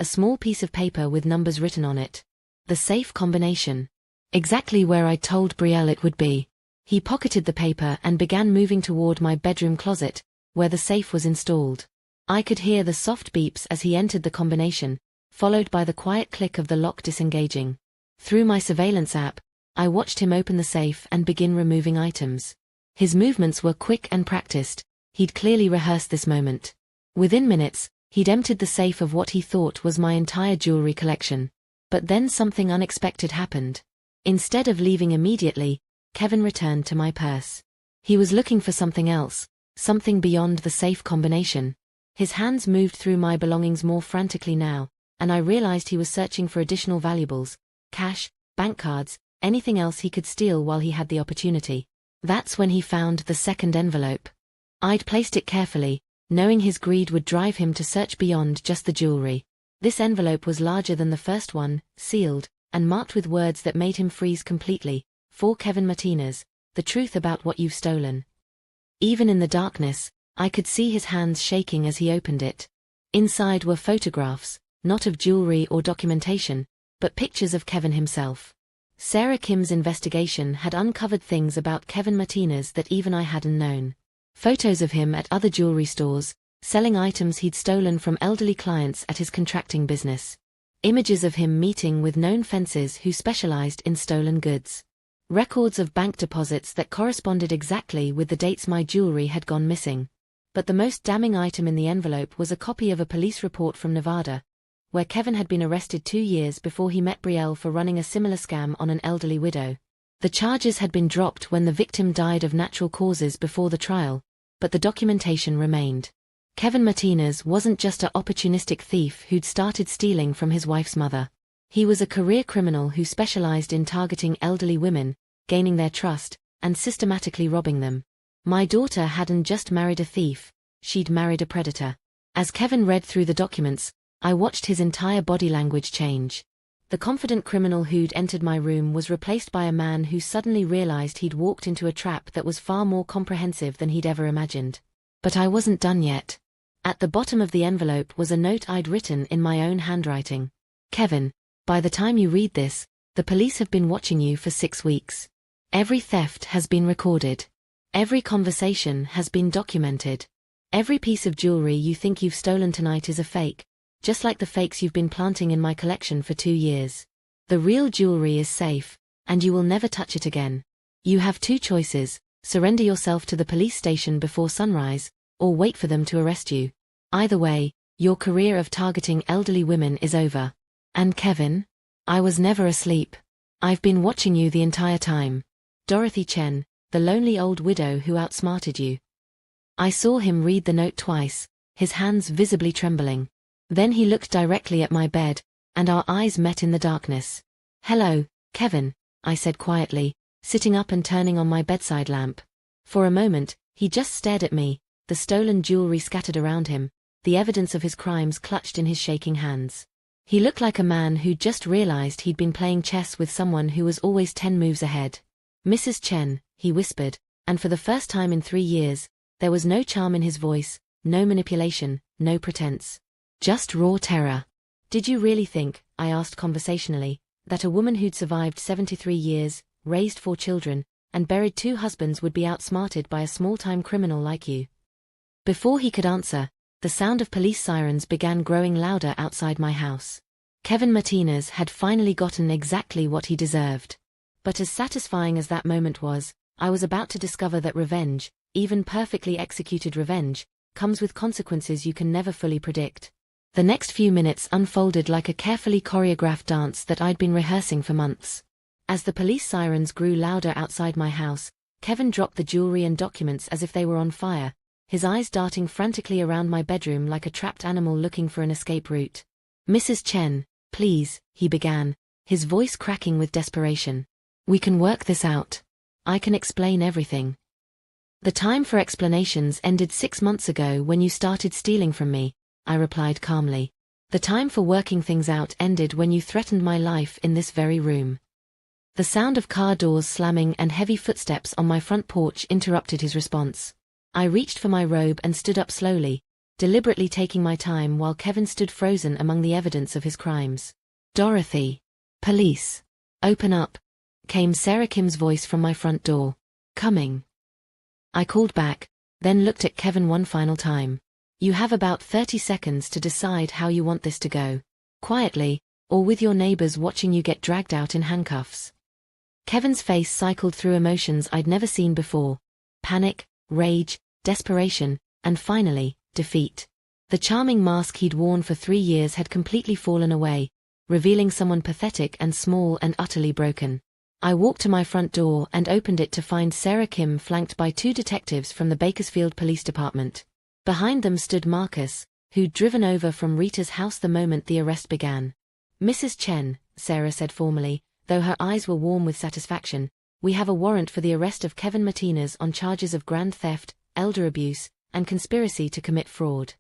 A small piece of paper with numbers written on it. The safe combination. Exactly where I told Brielle it would be. He pocketed the paper and began moving toward my bedroom closet, where the safe was installed. I could hear the soft beeps as he entered the combination, followed by the quiet click of the lock disengaging. Through my surveillance app, I watched him open the safe and begin removing items. His movements were quick and practiced. He'd clearly rehearsed this moment. Within minutes, he'd emptied the safe of what he thought was my entire jewelry collection. But then something unexpected happened. Instead of leaving immediately, Kevin returned to my purse. He was looking for something else, something beyond the safe combination. His hands moved through my belongings more frantically now, and I realized he was searching for additional valuables, cash, bank cards, anything else he could steal while he had the opportunity. That's when he found the second envelope. I'd placed it carefully, knowing his greed would drive him to search beyond just the jewelry. This envelope was larger than the first one, sealed, and marked with words that made him freeze completely. For Kevin Martinez, the truth about what you've stolen. Even in the darkness, I could see his hands shaking as he opened it. Inside were photographs, not of jewelry or documentation, but pictures of Kevin himself. Sarah Kim's investigation had uncovered things about Kevin Martinez that even I hadn't known. Photos of him at other jewelry stores, selling items he'd stolen from elderly clients at his contracting business. Images of him meeting with known fences who specialized in stolen goods. Records of bank deposits that corresponded exactly with the dates my jewelry had gone missing. But the most damning item in the envelope was a copy of a police report from Nevada, where Kevin had been arrested 2 years before he met Brielle for running a similar scam on an elderly widow. The charges had been dropped when the victim died of natural causes before the trial, but the documentation remained. Kevin Martinez wasn't just an opportunistic thief who'd started stealing from his wife's mother. He was a career criminal who specialized in targeting elderly women, gaining their trust, and systematically robbing them. My daughter hadn't just married a thief, she'd married a predator. As Kevin read through the documents, I watched his entire body language change. The confident criminal who'd entered my room was replaced by a man who suddenly realized he'd walked into a trap that was far more comprehensive than he'd ever imagined. But I wasn't done yet. At the bottom of the envelope was a note I'd written in my own handwriting. Kevin, by the time you read this, the police have been watching you for 6 weeks. Every theft has been recorded. Every conversation has been documented. Every piece of jewelry you think you've stolen tonight is a fake, just like the fakes you've been planting in my collection for 2 years. The real jewelry is safe, and you will never touch it again. You have 2 choices: surrender yourself to the police station before sunrise, or wait for them to arrest you. Either way, your career of targeting elderly women is over. And Kevin? I was never asleep. I've been watching you the entire time. Dorothy Chen, the lonely old widow who outsmarted you. I saw him read the note twice, his hands visibly trembling. Then he looked directly at my bed, and our eyes met in the darkness. Hello, Kevin, I said quietly, sitting up and turning on my bedside lamp. For a moment, he just stared at me, the stolen jewelry scattered around him, the evidence of his crimes clutched in his shaking hands. He looked like a man who'd just realized he'd been playing chess with someone who was always 10 moves ahead. Mrs. Chen, he whispered, and for the first time in 3 years, there was no charm in his voice, no manipulation, no pretense. Just raw terror. Did you really think, I asked conversationally, that a woman who'd survived 73 years, raised 4 children, and buried 2 husbands would be outsmarted by a small-time criminal like you? Before he could answer, the sound of police sirens began growing louder outside my house. Kevin Martinez had finally gotten exactly what he deserved. But as satisfying as that moment was, I was about to discover that revenge, even perfectly executed revenge, comes with consequences you can never fully predict. The next few minutes unfolded like a carefully choreographed dance that I'd been rehearsing for months. As the police sirens grew louder outside my house, Kevin dropped the jewelry and documents as if they were on fire, his eyes darting frantically around my bedroom like a trapped animal looking for an escape route. Mrs. Chen, please, he began, his voice cracking with desperation. We can work this out. I can explain everything. The time for explanations ended 6 months ago when you started stealing from me, I replied calmly. The time for working things out ended when you threatened my life in this very room. The sound of car doors slamming and heavy footsteps on my front porch interrupted his response. I reached for my robe and stood up slowly, deliberately taking my time while Kevin stood frozen among the evidence of his crimes. Dorothy. Police. Open up, came Sarah Kim's voice from my front door. Coming. I called back, then looked at Kevin one final time. You have about 30 seconds to decide how you want this to go. Quietly, or with your neighbors watching you get dragged out in handcuffs. Kevin's face cycled through emotions I'd never seen before. Panic, rage, desperation, and finally, defeat. The charming mask he'd worn for 3 years had completely fallen away, revealing someone pathetic and small and utterly broken. I walked to my front door and opened it to find Sarah Kim flanked by 2 detectives from the Bakersfield Police Department. Behind them stood Marcus, who'd driven over from Rita's house the moment the arrest began. Mrs. Chen, Sarah said formally, though her eyes were warm with satisfaction, we have a warrant for the arrest of Kevin Martinez on charges of grand theft, elder abuse, and conspiracy to commit fraud.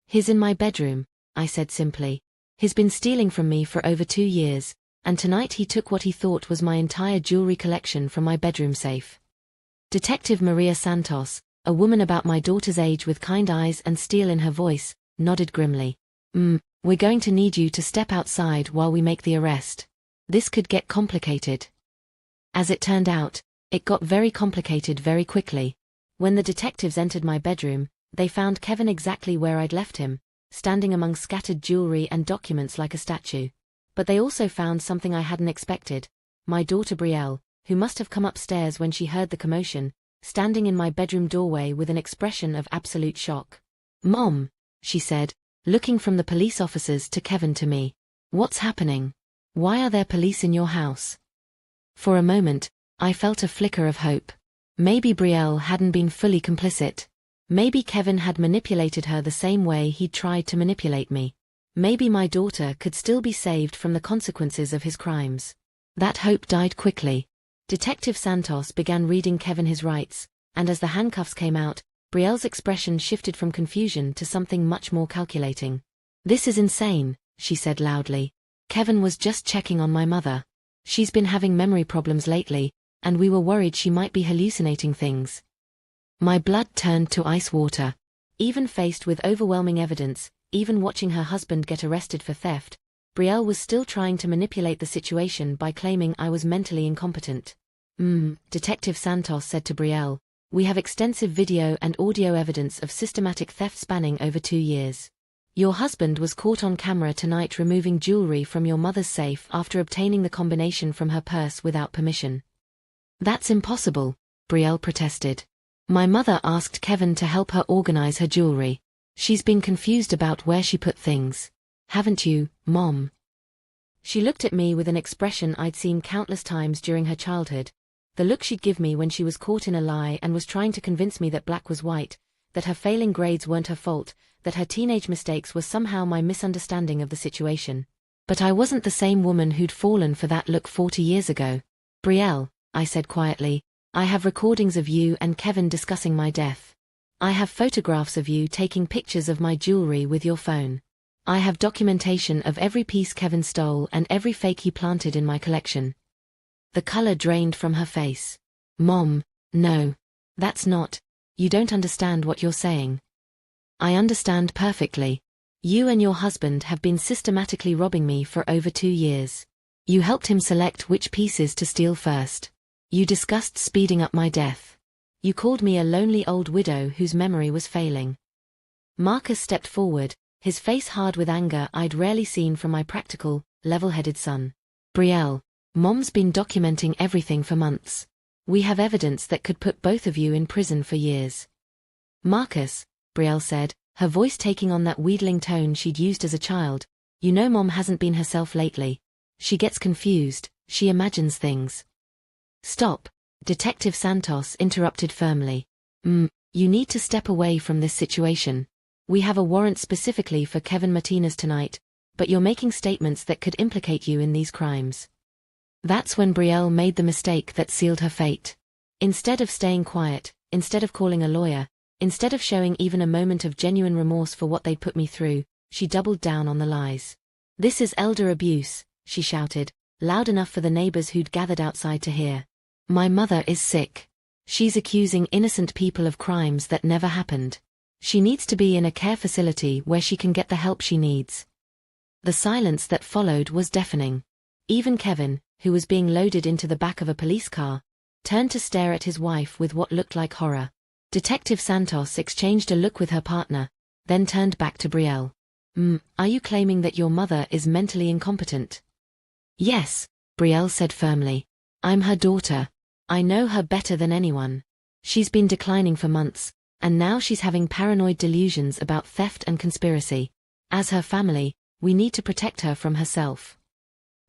He's in my bedroom, I said simply. He's been stealing from me for over 2 years, and tonight he took what he thought was my entire jewelry collection from my bedroom safe. Detective Maria Santos, a woman about my daughter's age with kind eyes and steel in her voice, nodded grimly. We're going to need you to step outside while we make the arrest. This could get complicated. As it turned out, it got very complicated very quickly. When the detectives entered my bedroom, they found Kevin exactly where I'd left him, standing among scattered jewelry and documents like a statue. But they also found something I hadn't expected. My daughter Brielle, who must have come upstairs when she heard the commotion, standing in my bedroom doorway with an expression of absolute shock. Mom, she said, looking from the police officers to Kevin to me. What's happening? Why are there police in your house? For a moment, I felt a flicker of hope. Maybe Brielle hadn't been fully complicit. Maybe Kevin had manipulated her the same way he'd tried to manipulate me. Maybe my daughter could still be saved from the consequences of his crimes. That hope died quickly. Detective Santos began reading Kevin his rights, and as the handcuffs came out, Brielle's expression shifted from confusion to something much more calculating. This is insane, she said loudly. Kevin was just checking on my mother. She's been having memory problems lately, and we were worried she might be hallucinating things. My blood turned to ice water. Even faced with overwhelming evidence, even watching her husband get arrested for theft, Brielle was still trying to manipulate the situation by claiming I was mentally incompetent. Detective Santos said to Brielle, we have extensive video and audio evidence of systematic theft spanning over 2 years. Your husband was caught on camera tonight removing jewelry from your mother's safe after obtaining the combination from her purse without permission. That's impossible, Brielle protested. My mother asked Kevin to help her organize her jewelry. She's been confused about where she put things. Haven't you, Mom? She looked at me with an expression I'd seen countless times during her childhood. The look she'd give me when she was caught in a lie and was trying to convince me that black was white, that her failing grades weren't her fault, that her teenage mistakes were somehow my misunderstanding of the situation. But I wasn't the same woman who'd fallen for that look 40 years ago. Brielle, I said quietly, I have recordings of you and Kevin discussing my death. I have photographs of you taking pictures of my jewelry with your phone. I have documentation of every piece Kevin stole and every fake he planted in my collection. The color drained from her face. Mom, no. That's not. You don't understand what you're saying. I understand perfectly. You and your husband have been systematically robbing me for over 2 years. You helped him select which pieces to steal first. You discussed speeding up my death. You called me a lonely old widow whose memory was failing. Marcus stepped forward, his face hard with anger I'd rarely seen from my practical, level-headed son. Brielle, Mom's been documenting everything for months. We have evidence that could put both of you in prison for years. Marcus, Brielle said, her voice taking on that wheedling tone she'd used as a child, you know Mom hasn't been herself lately. She gets confused, she imagines things. Stop, Detective Santos interrupted firmly. You need to step away from this situation. We have a warrant specifically for Kevin Martinez tonight, but you're making statements that could implicate you in these crimes. That's when Brielle made the mistake that sealed her fate. Instead of staying quiet, instead of calling a lawyer, instead of showing even a moment of genuine remorse for what they'd put me through, she doubled down on the lies. This is elder abuse, she shouted, loud enough for the neighbors who'd gathered outside to hear. My mother is sick. She's accusing innocent people of crimes that never happened. She needs to be in a care facility where she can get the help she needs. The silence that followed was deafening. Even Kevin, who was being loaded into the back of a police car, turned to stare at his wife with what looked like horror. Detective Santos exchanged a look with her partner, then turned back to Brielle. Are you claiming that your mother is mentally incompetent? Yes, Brielle said firmly. I'm her daughter. I know her better than anyone. She's been declining for months, and now she's having paranoid delusions about theft and conspiracy. As her family, we need to protect her from herself.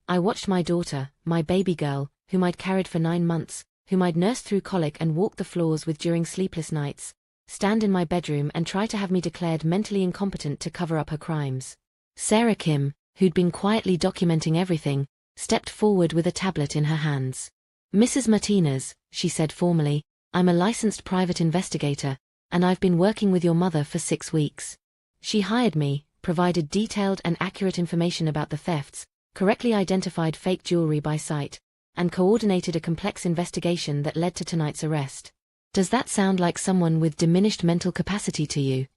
I watched my daughter, my baby girl, whom I'd carried for 9 months, whom I'd nursed through colic and walked the floors with during sleepless nights, stand in my bedroom and try to have me declared mentally incompetent to cover up her crimes. Sarah Kim, who'd been quietly documenting everything, stepped forward with a tablet in her hands. Mrs. Martinez, she said formally, I'm a licensed private investigator, and I've been working with your mother for 6 weeks. She hired me, provided detailed and accurate information about the thefts, correctly identified fake jewelry by sight, and coordinated a complex investigation that led to tonight's arrest. Does that sound like someone with diminished mental capacity to you?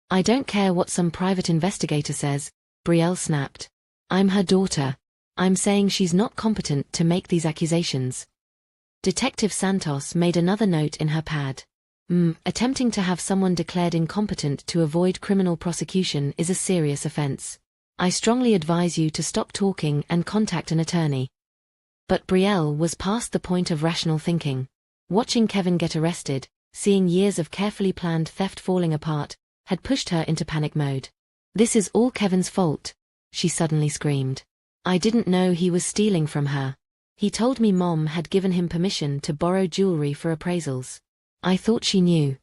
I don't care what some private investigator says, Brielle snapped. I'm her daughter. I'm saying she's not competent to make these accusations. Detective Santos made another note in her pad. Attempting to have someone declared incompetent to avoid criminal prosecution is a serious offense. I strongly advise you to stop talking and contact an attorney. But Brielle was past the point of rational thinking. Watching Kevin get arrested, seeing years of carefully planned theft falling apart, had pushed her into panic mode. This is all Kevin's fault, she suddenly screamed. I didn't know he was stealing from her. He told me Mom had given him permission to borrow jewelry for appraisals. I thought she knew.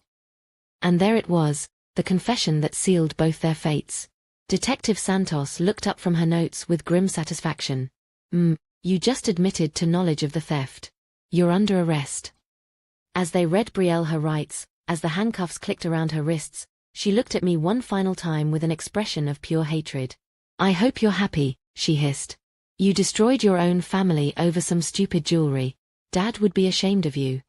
And there it was, the confession that sealed both their fates. Detective Santos looked up from her notes with grim satisfaction. You just admitted to knowledge of the theft. You're under arrest. As they read Brielle her rights, as the handcuffs clicked around her wrists, she looked at me one final time with an expression of pure hatred. I hope you're happy, she hissed. You destroyed your own family over some stupid jewelry. Dad would be ashamed of you.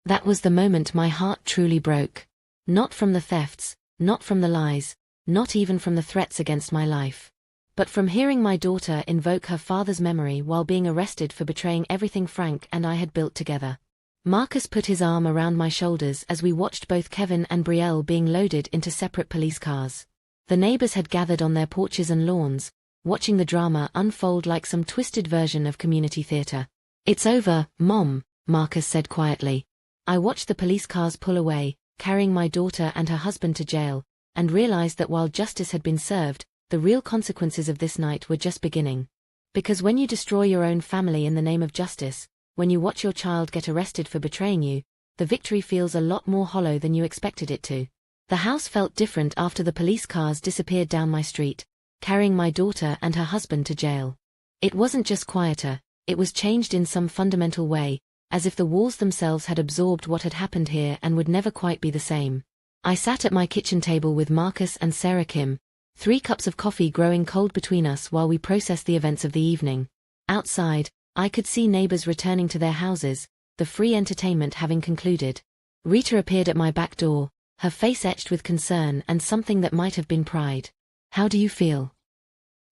That was the moment my heart truly broke. Not from the thefts, not from the lies, not even from the threats against my life. But from hearing my daughter invoke her father's memory while being arrested for betraying everything Frank and I had built together. Marcus put his arm around my shoulders as we watched both Kevin and Brielle being loaded into separate police cars. The neighbors had gathered on their porches and lawns, watching the drama unfold like some twisted version of community theater. It's over, Mom, Marcus said quietly. I watched the police cars pull away, carrying my daughter and her husband to jail, and realized that while justice had been served, the real consequences of this night were just beginning. Because when you destroy your own family in the name of justice, when you watch your child get arrested for betraying you, the victory feels a lot more hollow than you expected it to. The house felt different after the police cars disappeared down my street, carrying my daughter and her husband to jail. It wasn't just quieter, it was changed in some fundamental way, as if the walls themselves had absorbed what had happened here and would never quite be the same. I sat at my kitchen table with Marcus and Sarah Kim, 3 cups of coffee growing cold between us while we processed the events of the evening. Outside, I could see neighbors returning to their houses, the free entertainment having concluded. Rita appeared at my back door, her face etched with concern and something that might have been pride. "How do you feel?"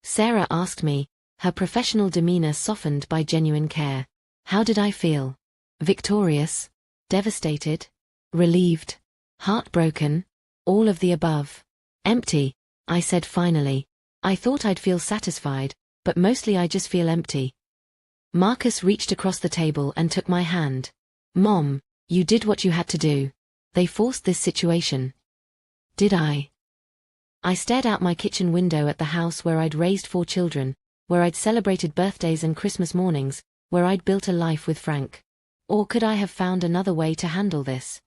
Sarah asked me, her professional demeanor softened by genuine care. How did I feel? Victorious? Devastated? Relieved? Heartbroken? All of the above. Empty, I said finally. I thought I'd feel satisfied, but mostly I just feel empty. Marcus reached across the table and took my hand. "Mom, you did what you had to do. They forced this situation." "Did I?" I stared out my kitchen window at the house where I'd raised 4 children, where I'd celebrated birthdays and Christmas mornings, where I'd built a life with Frank. Or could I have found another way to handle this?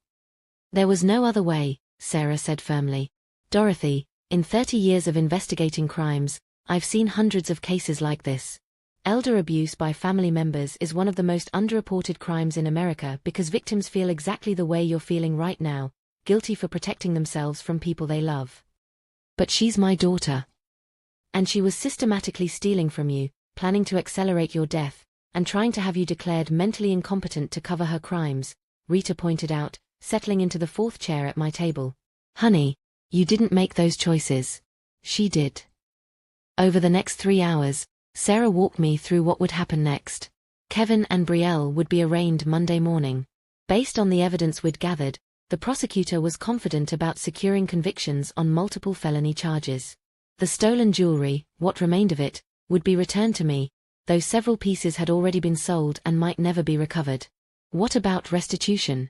"There was no other way," Sarah said firmly. "Dorothy, in 30 years of investigating crimes, I've seen hundreds of cases like this. Elder abuse by family members is one of the most underreported crimes in America because victims feel exactly the way you're feeling right now, guilty for protecting themselves from people they love. But she's my daughter. And she was systematically stealing from you, planning to accelerate your death, and trying to have you declared mentally incompetent to cover her crimes," Rita pointed out, settling into the 4th chair at my table. "Honey, you didn't make those choices. She did." Over the next 3 hours, Sarah walked me through what would happen next. Kevin and Brielle would be arraigned Monday morning. Based on the evidence we'd gathered, the prosecutor was confident about securing convictions on multiple felony charges. The stolen jewelry, what remained of it, would be returned to me, though several pieces had already been sold and might never be recovered. "What about restitution?"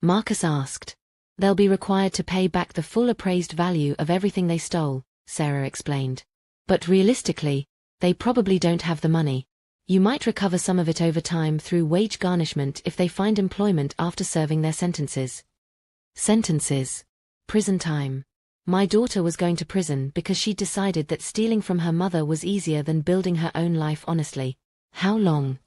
Marcus asked. "They'll be required to pay back the full appraised value of everything they stole," Sarah explained. "But realistically, they probably don't have the money. You might recover some of it over time through wage garnishment if they find employment after serving their sentences." Sentences. Prison time. My daughter was going to prison because she'd decided that stealing from her mother was easier than building her own life honestly. "How long?"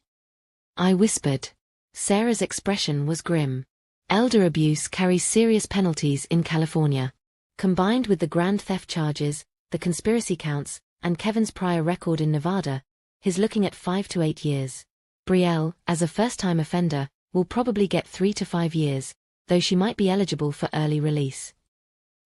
I whispered. Sarah's expression was grim. Elder abuse carries serious penalties in California. Combined with the grand theft charges, the conspiracy counts, and Kevin's prior record in Nevada, he's looking at 5 to 8 years. Brielle, as a first-time offender, will probably get 3 to 5 years, though she might be eligible for early release.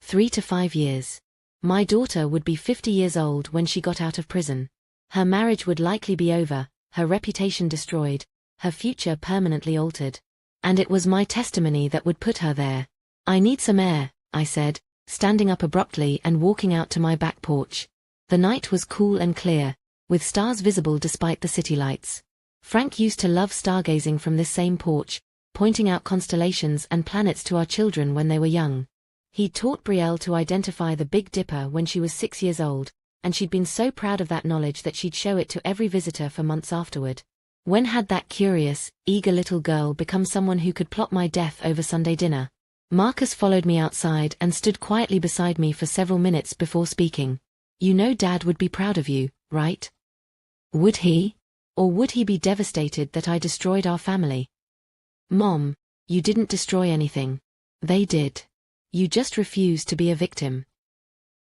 3 to 5 years. My daughter would be 50 years old when she got out of prison. Her marriage would likely be over, her reputation destroyed, her future permanently altered. And it was my testimony that would put her there. "I need some air," I said, standing up abruptly and walking out to my back porch. The night was cool and clear, with stars visible despite the city lights. Frank used to love stargazing from this same porch, pointing out constellations and planets to our children when they were young. He'd taught Brielle to identify the Big Dipper when she was 6 years old, and she'd been so proud of that knowledge that she'd show it to every visitor for months afterward. When had that curious, eager little girl become someone who could plot my death over Sunday dinner? Marcus followed me outside and stood quietly beside me for several minutes before speaking. "You know Dad would be proud of you, right?" "Would he? Or would he be devastated that I destroyed our family?" "Mom, you didn't destroy anything. They did. You just refused to be a victim."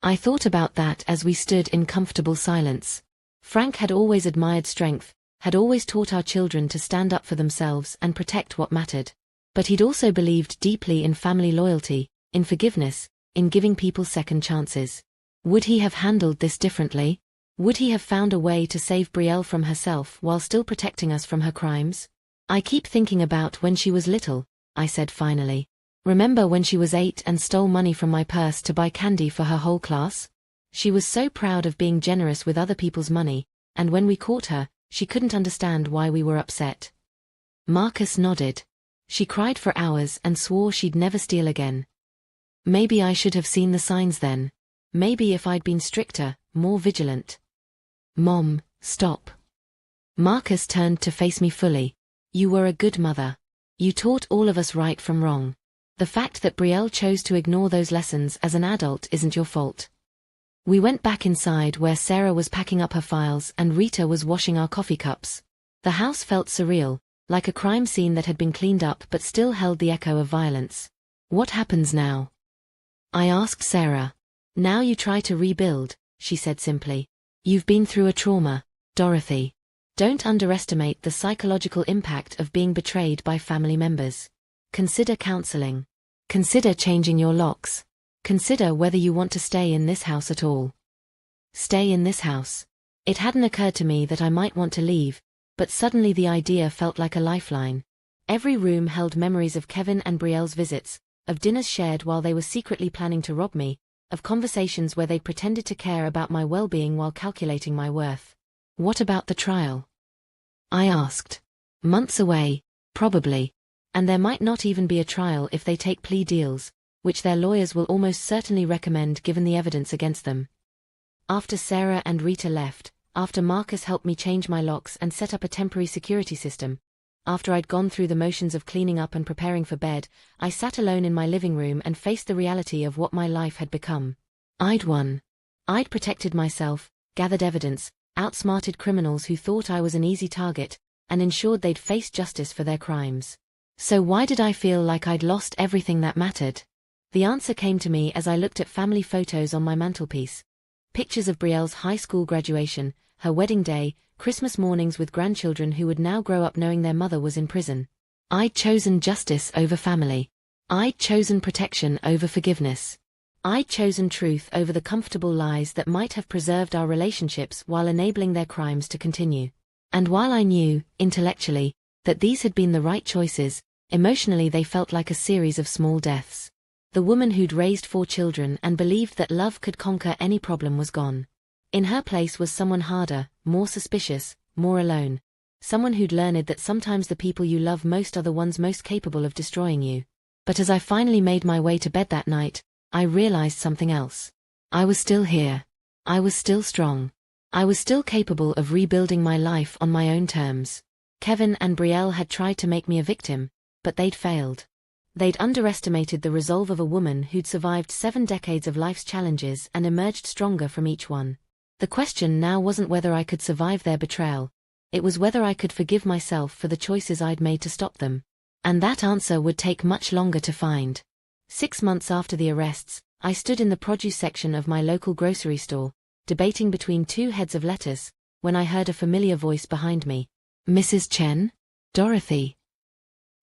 I thought about that as we stood in comfortable silence. Frank had always admired strength, had always taught our children to stand up for themselves and protect what mattered. But he'd also believed deeply in family loyalty, in forgiveness, in giving people second chances. Would he have handled this differently? Would he have found a way to save Brielle from herself while still protecting us from her crimes? "I keep thinking about when she was little," I said finally. "Remember when she was 8 and stole money from my purse to buy candy for her whole class? She was so proud of being generous with other people's money, and when we caught her, she couldn't understand why we were upset." Marcus nodded. She cried for hours and swore she'd never steal again. Maybe I should have seen the signs then. Maybe if I'd been stricter, more vigilant. Mom, stop. Marcus turned to face me fully. You were a good mother. You taught all of us right from wrong. The fact that Brielle chose to ignore those lessons as an adult isn't your fault. We went back inside where Sarah was packing up her files and Rita was washing our coffee cups. The house felt surreal, like a crime scene that had been cleaned up but still held the echo of violence. What happens now? I asked Sarah. Now you try to rebuild, she said simply. You've been through a trauma, Dorothy. Don't underestimate the psychological impact of being betrayed by family members. Consider counseling. Consider changing your locks. Consider whether you want to stay in this house at all. Stay in this house. It hadn't occurred to me that I might want to leave, but suddenly the idea felt like a lifeline. Every room held memories of Kevin and Brielle's visits, of dinners shared while they were secretly planning to rob me, of conversations where they pretended to care about my well-being while calculating my worth. What about the trial? I asked. Months away, probably. And there might not even be a trial if they take plea deals, which their lawyers will almost certainly recommend given the evidence against them. After Sarah and Rita left, after Marcus helped me change my locks and set up a temporary security system, after I'd gone through the motions of cleaning up and preparing for bed, I sat alone in my living room and faced the reality of what my life had become. I'd won. I'd protected myself, gathered evidence, outsmarted criminals who thought I was an easy target, and ensured they'd face justice for their crimes. So why did I feel like I'd lost everything that mattered? The answer came to me as I looked at family photos on my mantelpiece. Pictures of Brielle's high school graduation, her wedding day, Christmas mornings with grandchildren who would now grow up knowing their mother was in prison. I'd chosen justice over family. I'd chosen protection over forgiveness. I'd chosen truth over the comfortable lies that might have preserved our relationships while enabling their crimes to continue. And while I knew, intellectually, that these had been the right choices, emotionally they felt like a series of small deaths. The woman who'd raised 4 children and believed that love could conquer any problem was gone. In her place was someone harder, more suspicious, more alone. Someone who'd learned that sometimes the people you love most are the ones most capable of destroying you. But as I finally made my way to bed that night, I realized something else. I was still here. I was still strong. I was still capable of rebuilding my life on my own terms. Kevin and Brielle had tried to make me a victim, but they'd failed. They'd underestimated the resolve of a woman who'd survived 7 decades of life's challenges and emerged stronger from each one. The question now wasn't whether I could survive their betrayal. It was whether I could forgive myself for the choices I'd made to stop them. And that answer would take much longer to find. 6 months after the arrests, I stood in the produce section of my local grocery store, debating between 2 heads of lettuce, when I heard a familiar voice behind me. Mrs. Chen? Dorothy.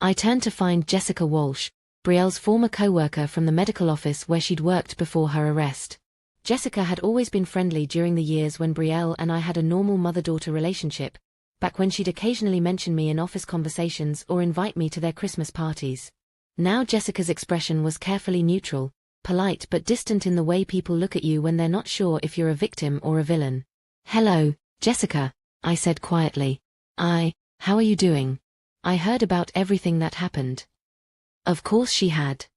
I turned to find Jessica Walsh, Brielle's former co-worker from the medical office where she'd worked before her arrest. Jessica had always been friendly during the years when Brielle and I had a normal mother-daughter relationship, back when she'd occasionally mention me in office conversations or invite me to their Christmas parties. Now Jessica's expression was carefully neutral, polite but distant in the way people look at you when they're not sure if you're a victim or a villain. Hello, Jessica, I said quietly. How are you doing? I heard about everything that happened. Of course she had.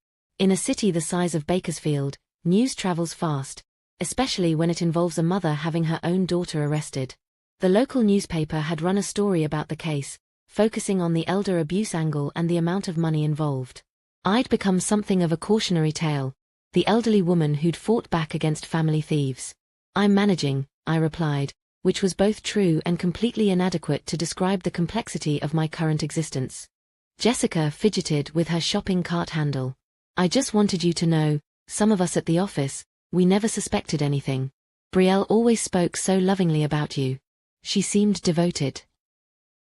In a city the size of Bakersfield, news travels fast, especially when it involves a mother having her own daughter arrested. The local newspaper had run a story about the case, focusing on the elder abuse angle and the amount of money involved. I'd become something of a cautionary tale, the elderly woman who'd fought back against family thieves. I'm managing, I replied, which was both true and completely inadequate to describe the complexity of my current existence. Jessica fidgeted with her shopping cart handle. I just wanted you to know, some of us at the office, we never suspected anything. Brielle always spoke so lovingly about you. She seemed devoted.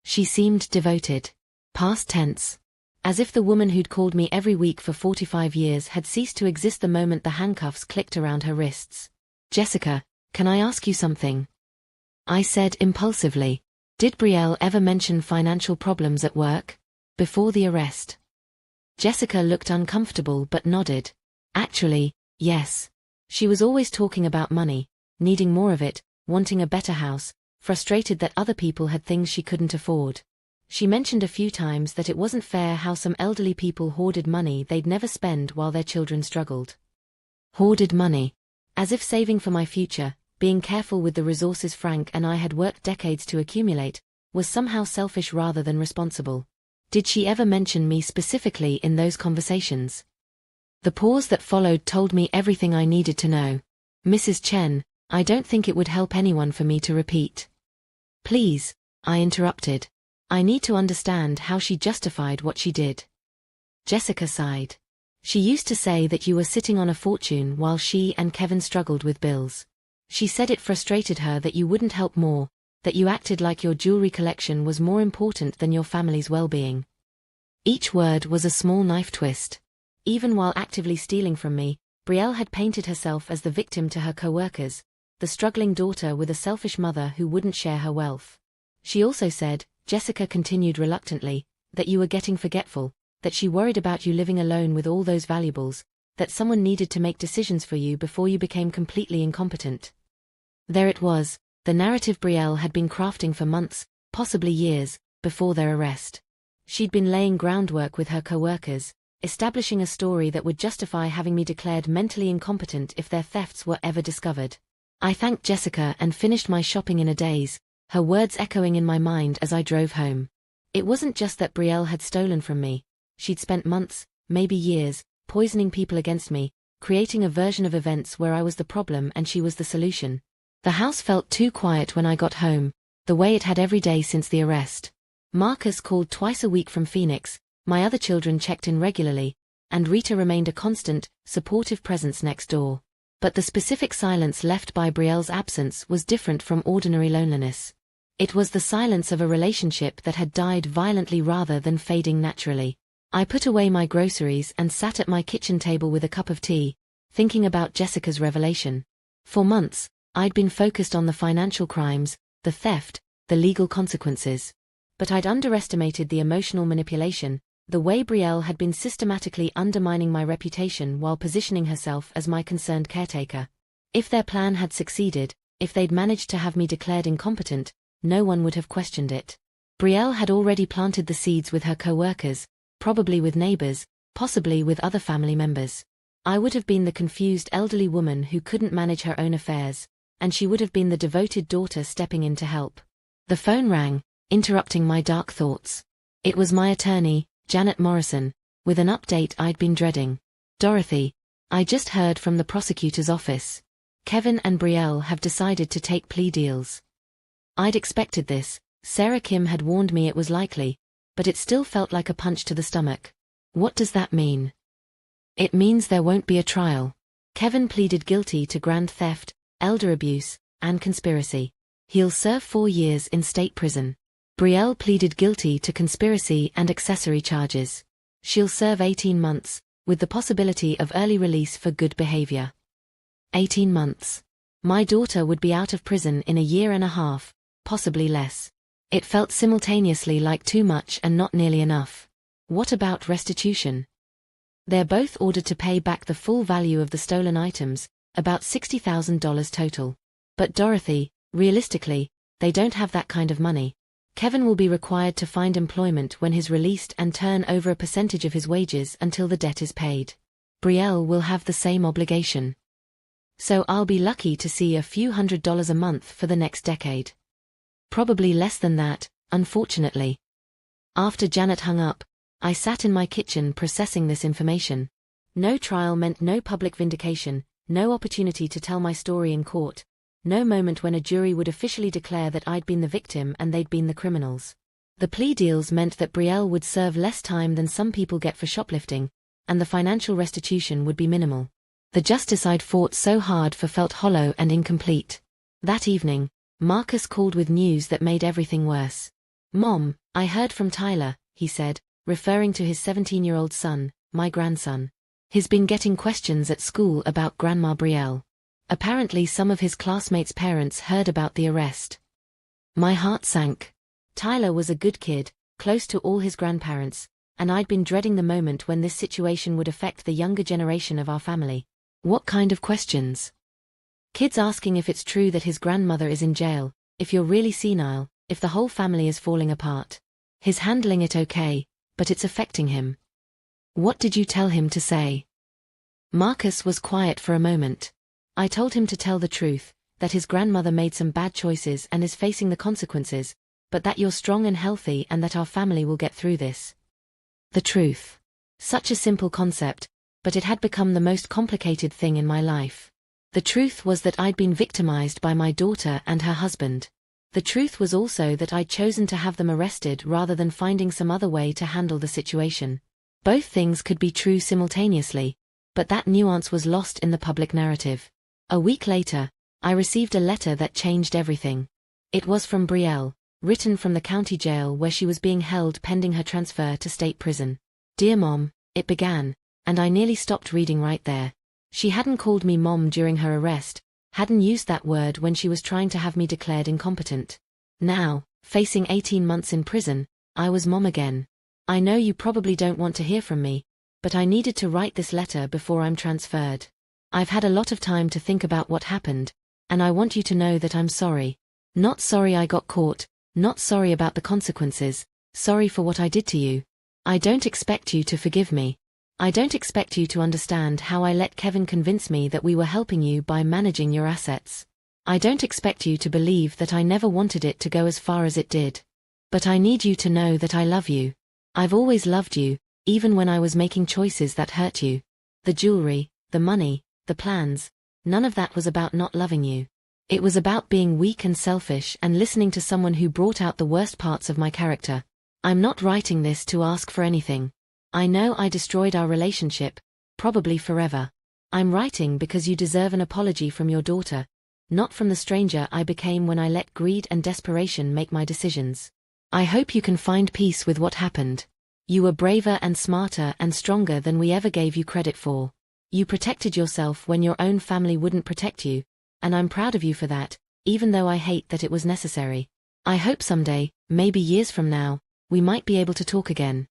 She seemed devoted. Past tense. As if the woman who'd called me every week for 45 years had ceased to exist the moment the handcuffs clicked around her wrists. Jessica, can I ask you something? I said impulsively. Did Brielle ever mention financial problems at work? Before the arrest? Jessica looked uncomfortable but nodded. Actually, yes. She was always talking about money, needing more of it, wanting a better house, frustrated that other people had things she couldn't afford. She mentioned a few times that it wasn't fair how some elderly people hoarded money they'd never spend while their children struggled. Hoarded money. As if saving for my future, being careful with the resources Frank and I had worked decades to accumulate, was somehow selfish rather than responsible. Did she ever mention me specifically in those conversations? The pause that followed told me everything I needed to know. Mrs. Chen, I don't think it would help anyone for me to repeat. Please, I interrupted. I need to understand how she justified what she did. Jessica sighed. She used to say that you were sitting on a fortune while she and Kevin struggled with bills. She said it frustrated her that you wouldn't help more, that you acted like your jewelry collection was more important than your family's well-being. Each word was a small knife twist. Even while actively stealing from me, Brielle had painted herself as the victim to her co-workers, the struggling daughter with a selfish mother who wouldn't share her wealth. She also said, Jessica continued reluctantly, that you were getting forgetful, that she worried about you living alone with all those valuables, that someone needed to make decisions for you before you became completely incompetent. There it was, the narrative Brielle had been crafting for months, possibly years, before their arrest. She'd been laying groundwork with her co-workers, establishing a story that would justify having me declared mentally incompetent if their thefts were ever discovered. I thanked Jessica and finished my shopping in a daze, her words echoing in my mind as I drove home. It wasn't just that Brielle had stolen from me. She'd spent months, maybe years, poisoning people against me, creating a version of events where I was the problem and she was the solution. The house felt too quiet when I got home, the way it had every day since the arrest. Marcus called twice a week from Phoenix, my other children checked in regularly, and Rita remained a constant, supportive presence next door. But the specific silence left by Brielle's absence was different from ordinary loneliness. It was the silence of a relationship that had died violently rather than fading naturally. I put away my groceries and sat at my kitchen table with a cup of tea, thinking about Jessica's revelation. For months, I'd been focused on the financial crimes, the theft, the legal consequences. But I'd underestimated the emotional manipulation, the way Brielle had been systematically undermining my reputation while positioning herself as my concerned caretaker. If their plan had succeeded, if they'd managed to have me declared incompetent, no one would have questioned it. Brielle had already planted the seeds with her co-workers, probably with neighbors, possibly with other family members. I would have been the confused elderly woman who couldn't manage her own affairs, and she would have been the devoted daughter stepping in to help. The phone rang, interrupting my dark thoughts. It was my attorney, Janet Morrison, with an update I'd been dreading. Dorothy, I just heard from the prosecutor's office. Kevin and Brielle have decided to take plea deals. I'd expected this, Sarah Kim had warned me it was likely, but it still felt like a punch to the stomach. What does that mean? It means there won't be a trial. Kevin pleaded guilty to grand theft, elder abuse, and conspiracy. He'll serve 4 years in state prison. Brielle pleaded guilty to conspiracy and accessory charges. She'll serve 18 months, with the possibility of early release for good behavior. 18 months. My daughter would be out of prison in a year and a half, possibly less. It felt simultaneously like too much and not nearly enough. What about restitution? They're both ordered to pay back the full value of the stolen items, about $60,000 total. But Dorothy, realistically, they don't have that kind of money. Kevin will be required to find employment when he's released and turn over a percentage of his wages until the debt is paid. Brielle will have the same obligation. So I'll be lucky to see a few $100s a month for the next decade. Probably less than that, unfortunately. After Janet hung up, I sat in my kitchen processing this information. No trial meant no public vindication, no opportunity to tell my story in court. No moment when a jury would officially declare that I'd been the victim and they'd been the criminals. The plea deals meant that Brielle would serve less time than some people get for shoplifting, and the financial restitution would be minimal. The justice I'd fought so hard for felt hollow and incomplete. That evening, Marcus called with news that made everything worse. "Mom, I heard from Tyler," he said, referring to his 17-year-old son, my grandson. "He's been getting questions at school about Grandma Brielle. Apparently some of his classmates' parents heard about the arrest." My heart sank. Tyler was a good kid, close to all his grandparents, and I'd been dreading the moment when this situation would affect the younger generation of our family. What kind of questions? Kids asking if it's true that his grandmother is in jail, if you're really senile, if the whole family is falling apart. He's handling it okay, but it's affecting him. What did you tell him to say? Marcus was quiet for a moment. I told him to tell the truth, that his grandmother made some bad choices and is facing the consequences, but that you're strong and healthy and that our family will get through this. The truth. Such a simple concept, but it had become the most complicated thing in my life. The truth was that I'd been victimized by my daughter and her husband. The truth was also that I'd chosen to have them arrested rather than finding some other way to handle the situation. Both things could be true simultaneously, but that nuance was lost in the public narrative. A week later, I received a letter that changed everything. It was from Brielle, written from the county jail where she was being held pending her transfer to state prison. "Dear Mom," it began, and I nearly stopped reading right there. She hadn't called me Mom during her arrest, hadn't used that word when she was trying to have me declared incompetent. Now, facing 18 months in prison, I was Mom again. "I know you probably don't want to hear from me, but I needed to write this letter before I'm transferred. I've had a lot of time to think about what happened, and I want you to know that I'm sorry. Not sorry I got caught, not sorry about the consequences, sorry for what I did to you. I don't expect you to forgive me. I don't expect you to understand how I let Kevin convince me that we were helping you by managing your assets. I don't expect you to believe that I never wanted it to go as far as it did. But I need you to know that I love you. I've always loved you, even when I was making choices that hurt you. The jewelry, the money, the plans, none of that was about not loving you. It was about being weak and selfish and listening to someone who brought out the worst parts of my character. I'm not writing this to ask for anything. I know I destroyed our relationship, probably forever. I'm writing because you deserve an apology from your daughter, not from the stranger I became when I let greed and desperation make my decisions. I hope you can find peace with what happened. You were braver and smarter and stronger than we ever gave you credit for. You protected yourself when your own family wouldn't protect you, and I'm proud of you for that, even though I hate that it was necessary. I hope someday, maybe years from now, we might be able to talk again.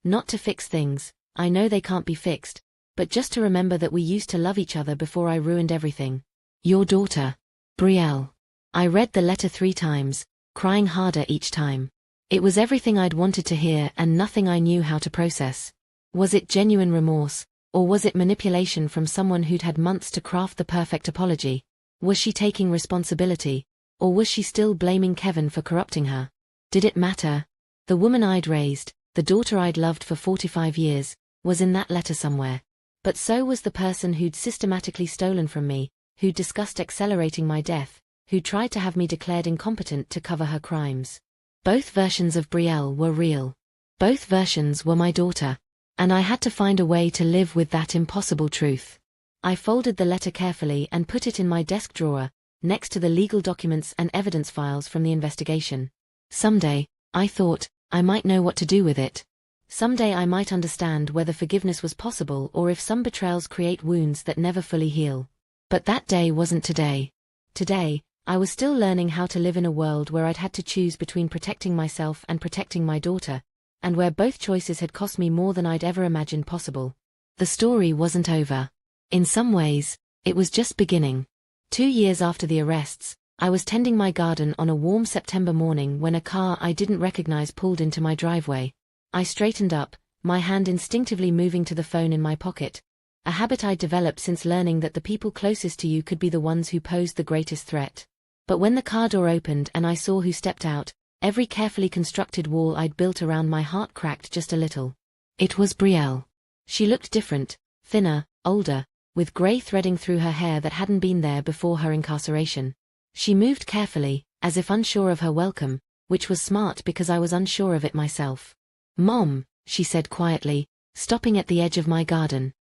Not to fix things, I know they can't be fixed, but just to remember that we used to love each other before I ruined everything. Your daughter, Brielle." I read the letter 3 times, crying harder each time. It was everything I'd wanted to hear and nothing I knew how to process. Was it genuine remorse, or was it manipulation from someone who'd had months to craft the perfect apology? Was she taking responsibility, or was she still blaming Kevin for corrupting her? Did it matter? The woman I'd raised, the daughter I'd loved for 45 years, was in that letter somewhere. But so was the person who'd systematically stolen from me, who'd discussed accelerating my death, who'd tried to have me declared incompetent to cover her crimes. Both versions of Brielle were real. Both versions were my daughter. And I had to find a way to live with that impossible truth. I folded the letter carefully and put it in my desk drawer, next to the legal documents and evidence files from the investigation. Someday, I thought, I might know what to do with it. Someday I might understand whether forgiveness was possible or if some betrayals create wounds that never fully heal. But that day wasn't today. Today, I was still learning how to live in a world where I'd had to choose between protecting myself and protecting my daughter, and where both choices had cost me more than I'd ever imagined possible. The story wasn't over. In some ways, it was just beginning. 2 years after the arrests, I was tending my garden on a warm September morning when a car I didn't recognize pulled into my driveway. I straightened up, my hand instinctively moving to the phone in my pocket, a habit I'd developed since learning that the people closest to you could be the ones who posed the greatest threat. But when the car door opened and I saw who stepped out, every carefully constructed wall I'd built around my heart cracked just a little. It was Brielle. She looked different, thinner, older, with grey threading through her hair that hadn't been there before her incarceration. She moved carefully, as if unsure of her welcome, which was smart because I was unsure of it myself. "Mom," she said quietly, stopping at the edge of my garden.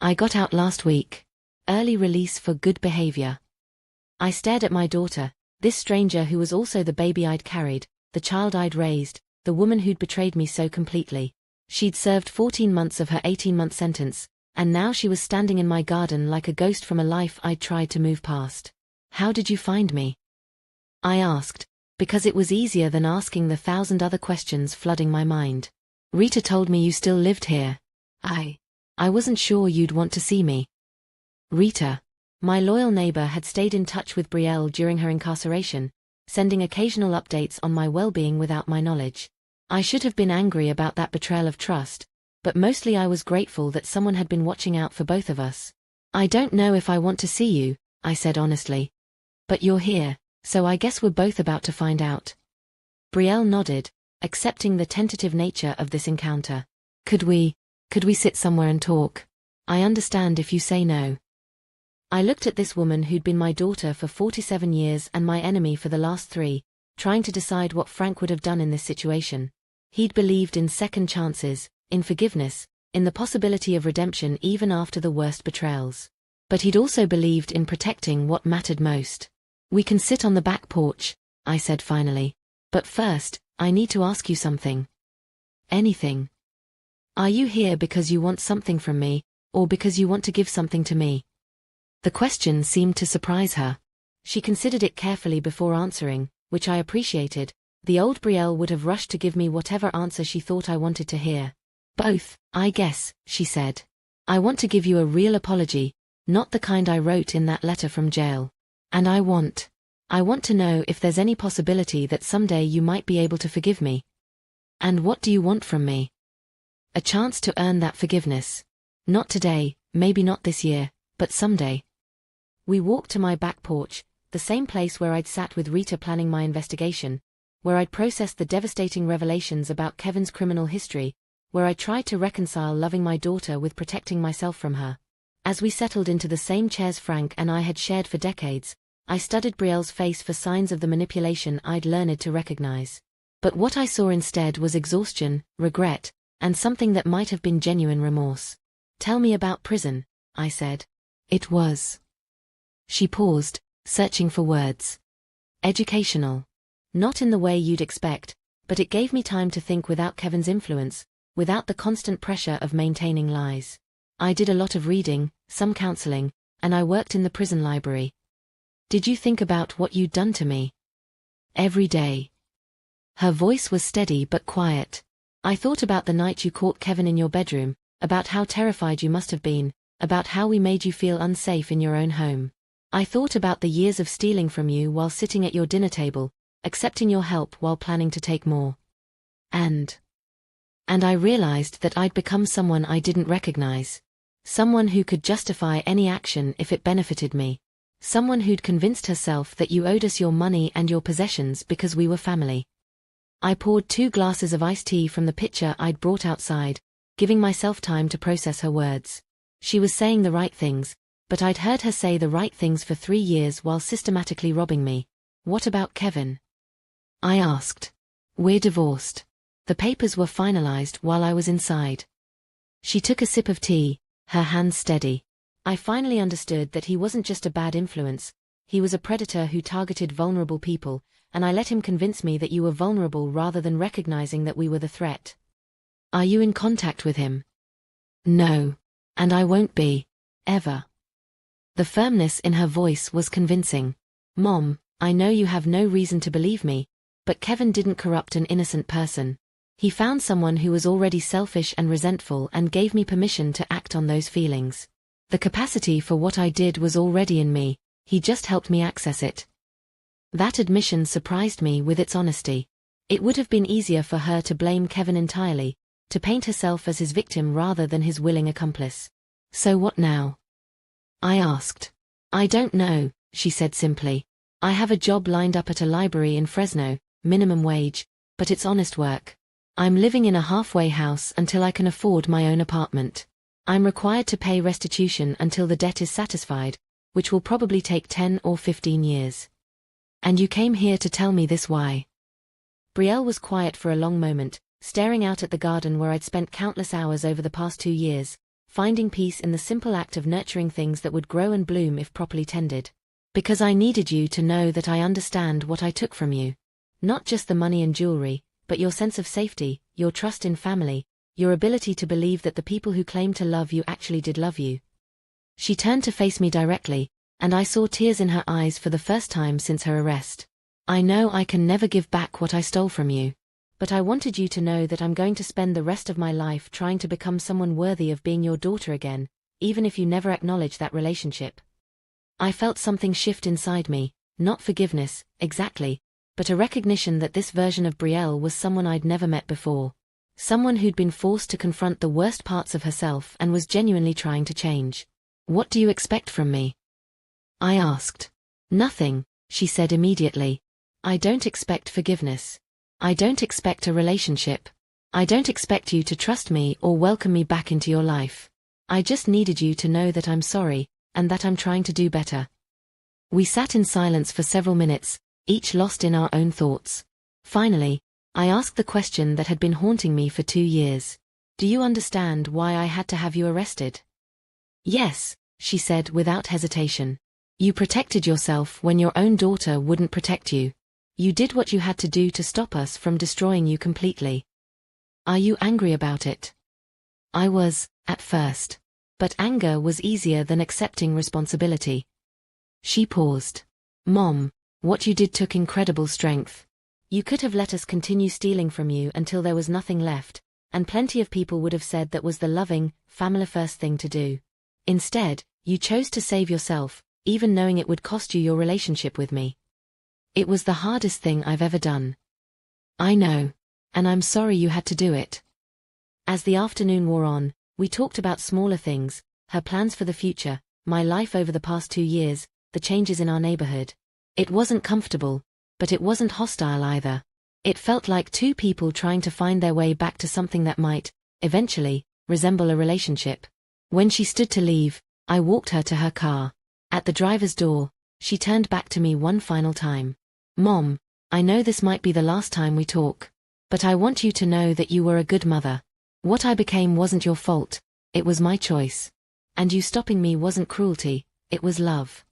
"I got out last week. Early release for good behavior." I stared at my daughter, this stranger who was also the baby I'd carried, the child I'd raised, the woman who'd betrayed me so completely. She'd served 14 months of her 18-month sentence, and now she was standing in my garden like a ghost from a life I'd tried to move past. "How did you find me?" I asked, because it was easier than asking the 1,000 other questions flooding my mind. "Rita told me you still lived here. I wasn't sure you'd want to see me." Rita, my loyal neighbor, had stayed in touch with Brielle during her incarceration, sending occasional updates on my well-being without my knowledge. I should have been angry about that betrayal of trust, but mostly I was grateful that someone had been watching out for both of us. I don't know if I want to see you, I said honestly. But you're here, so I guess we're both about to find out. Brielle nodded, accepting the tentative nature of this encounter. Could we sit somewhere and talk? I understand if you say no. I looked at this woman who'd been my daughter for 47 years and my enemy for the last 3, trying to decide what Frank would have done in this situation. He'd believed in second chances, in forgiveness, in the possibility of redemption even after the worst betrayals. But he'd also believed in protecting what mattered most. We can sit on the back porch, I said finally. But first, I need to ask you something. Anything. Are you here because you want something from me, or because you want to give something to me? The question seemed to surprise her. She considered it carefully before answering, which I appreciated. The old Brielle would have rushed to give me whatever answer she thought I wanted to hear. Both, I guess, she said. I want to give you a real apology, not the kind I wrote in that letter from jail. And I want to know if there's any possibility that someday you might be able to forgive me. And what do you want from me? A chance to earn that forgiveness. Not today, maybe not this year, but someday. We walked to my back porch, the same place where I'd sat with Rita planning my investigation, where I'd processed the devastating revelations about Kevin's criminal history, where I tried to reconcile loving my daughter with protecting myself from her. As we settled into the same chairs Frank and I had shared for decades, I studied Brielle's face for signs of the manipulation I'd learned to recognize. But what I saw instead was exhaustion, regret, and something that might have been genuine remorse. Tell me about prison, I said. It was. She paused, searching for words. Educational. Not in the way you'd expect, but it gave me time to think without Kevin's influence, without the constant pressure of maintaining lies. I did a lot of reading, some counseling, and I worked in the prison library. Did you think about what you'd done to me? Every day. Her voice was steady but quiet. I thought about the night you caught Kevin in your bedroom, about how terrified you must have been, about how we made you feel unsafe in your own home. I thought about the years of stealing from you while sitting at your dinner table, accepting your help while planning to take more. And I realized that I'd become someone I didn't recognize. Someone who could justify any action if it benefited me. Someone who'd convinced herself that you owed us your money and your possessions because we were family. I poured 2 glasses of iced tea from the pitcher I'd brought outside, giving myself time to process her words. She was saying the right things, but I'd heard her say the right things for 3 years while systematically robbing me. What about Kevin? I asked. We're divorced. The papers were finalized while I was inside. She took a sip of tea, her hands steady. I finally understood that he wasn't just a bad influence, he was a predator who targeted vulnerable people, and I let him convince me that you were vulnerable rather than recognizing that we were the threat. Are you in contact with him? No. And I won't be. Ever. The firmness in her voice was convincing. Mom, I know you have no reason to believe me, but Kevin didn't corrupt an innocent person. He found someone who was already selfish and resentful and gave me permission to act on those feelings. The capacity for what I did was already in me, he just helped me access it. That admission surprised me with its honesty. It would have been easier for her to blame Kevin entirely, to paint herself as his victim rather than his willing accomplice. So what now? I asked. I don't know, she said simply. I have a job lined up at a library in Fresno, minimum wage, but it's honest work. I'm living in a halfway house until I can afford my own apartment. I'm required to pay restitution until the debt is satisfied, which will probably take 10 or 15 years. And you came here to tell me this why? Brielle was quiet for a long moment, staring out at the garden where I'd spent countless hours over the past 2 years, finding peace in the simple act of nurturing things that would grow and bloom if properly tended. Because I needed you to know that I understand what I took from you. Not just the money and jewelry, but your sense of safety, your trust in family, your ability to believe that the people who claimed to love you actually did love you. She turned to face me directly, and I saw tears in her eyes for the first time since her arrest. I know I can never give back what I stole from you. But I wanted you to know that I'm going to spend the rest of my life trying to become someone worthy of being your daughter again, even if you never acknowledge that relationship. I felt something shift inside me, not forgiveness, exactly, but a recognition that this version of Brielle was someone I'd never met before. Someone who'd been forced to confront the worst parts of herself and was genuinely trying to change. "What do you expect from me?" I asked. "Nothing," she said immediately. "I don't expect forgiveness. I don't expect a relationship. I don't expect you to trust me or welcome me back into your life. I just needed you to know that I'm sorry, and that I'm trying to do better." We sat in silence for several minutes, each lost in our own thoughts. Finally, I asked the question that had been haunting me for 2 years. "Do you understand why I had to have you arrested?" "Yes," she said without hesitation. "You protected yourself when your own daughter wouldn't protect you. You did what you had to do to stop us from destroying you completely. Are you angry about it?" I was, at first. But anger was easier than accepting responsibility. She paused. "Mom, what you did took incredible strength. You could have let us continue stealing from you until there was nothing left, and plenty of people would have said that was the loving, family-first thing to do. Instead, you chose to save yourself, even knowing it would cost you your relationship with me. It was the hardest thing I've ever done." "I know. And I'm sorry you had to do it." As the afternoon wore on, we talked about smaller things, her plans for the future, my life over the past 2 years, the changes in our neighborhood. It wasn't comfortable, but it wasn't hostile either. It felt like two people trying to find their way back to something that might, eventually, resemble a relationship. When she stood to leave, I walked her to her car. At the driver's door, she turned back to me one final time. "Mom, I know this might be the last time we talk. But I want you to know that you were a good mother. What I became wasn't your fault, it was my choice. And you stopping me wasn't cruelty, it was love."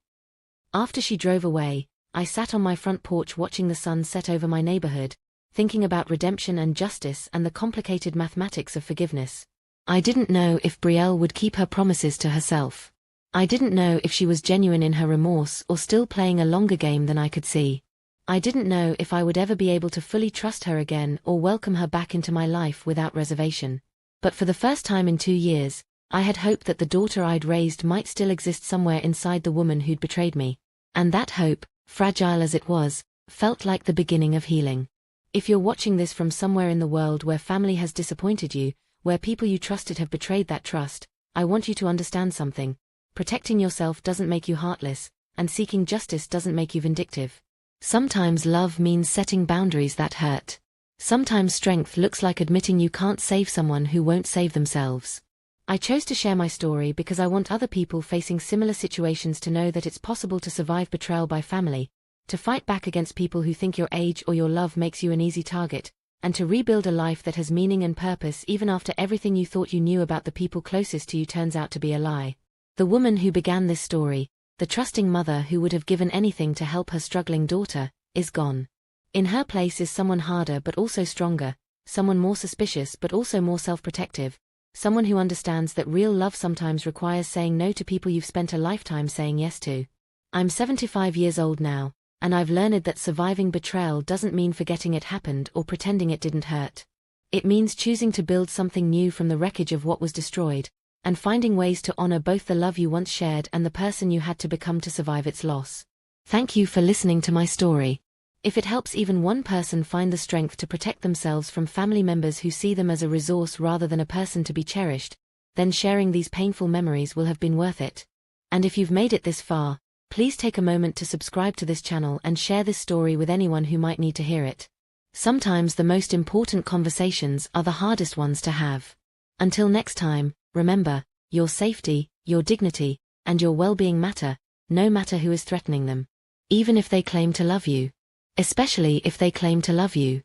After she drove away, I sat on my front porch watching the sun set over my neighborhood, thinking about redemption and justice and the complicated mathematics of forgiveness. I didn't know if Brielle would keep her promises to herself. I didn't know if she was genuine in her remorse or still playing a longer game than I could see. I didn't know if I would ever be able to fully trust her again or welcome her back into my life without reservation. But for the first time in 2 years, I had hoped that the daughter I'd raised might still exist somewhere inside the woman who'd betrayed me. And that hope, fragile as it was, felt like the beginning of healing. If you're watching this from somewhere in the world where family has disappointed you, where people you trusted have betrayed that trust, I want you to understand something. Protecting yourself doesn't make you heartless, and seeking justice doesn't make you vindictive. Sometimes love means setting boundaries that hurt. Sometimes strength looks like admitting you can't save someone who won't save themselves. I chose to share my story because I want other people facing similar situations to know that it's possible to survive betrayal by family, to fight back against people who think your age or your love makes you an easy target, and to rebuild a life that has meaning and purpose even after everything you thought you knew about the people closest to you turns out to be a lie. The woman who began this story, the trusting mother who would have given anything to help her struggling daughter, is gone. In her place is someone harder but also stronger, someone more suspicious but also more self-protective, someone who understands that real love sometimes requires saying no to people you've spent a lifetime saying yes to. I'm 75 years old now, and I've learned that surviving betrayal doesn't mean forgetting it happened or pretending it didn't hurt. It means choosing to build something new from the wreckage of what was destroyed, and finding ways to honor both the love you once shared and the person you had to become to survive its loss. Thank you for listening to my story. If it helps even one person find the strength to protect themselves from family members who see them as a resource rather than a person to be cherished, then sharing these painful memories will have been worth it. And if you've made it this far, please take a moment to subscribe to this channel and share this story with anyone who might need to hear it. Sometimes the most important conversations are the hardest ones to have. Until next time, remember, your safety, your dignity, and your well-being matter, no matter who is threatening them. Even if they claim to love you. Especially if they claim to love you.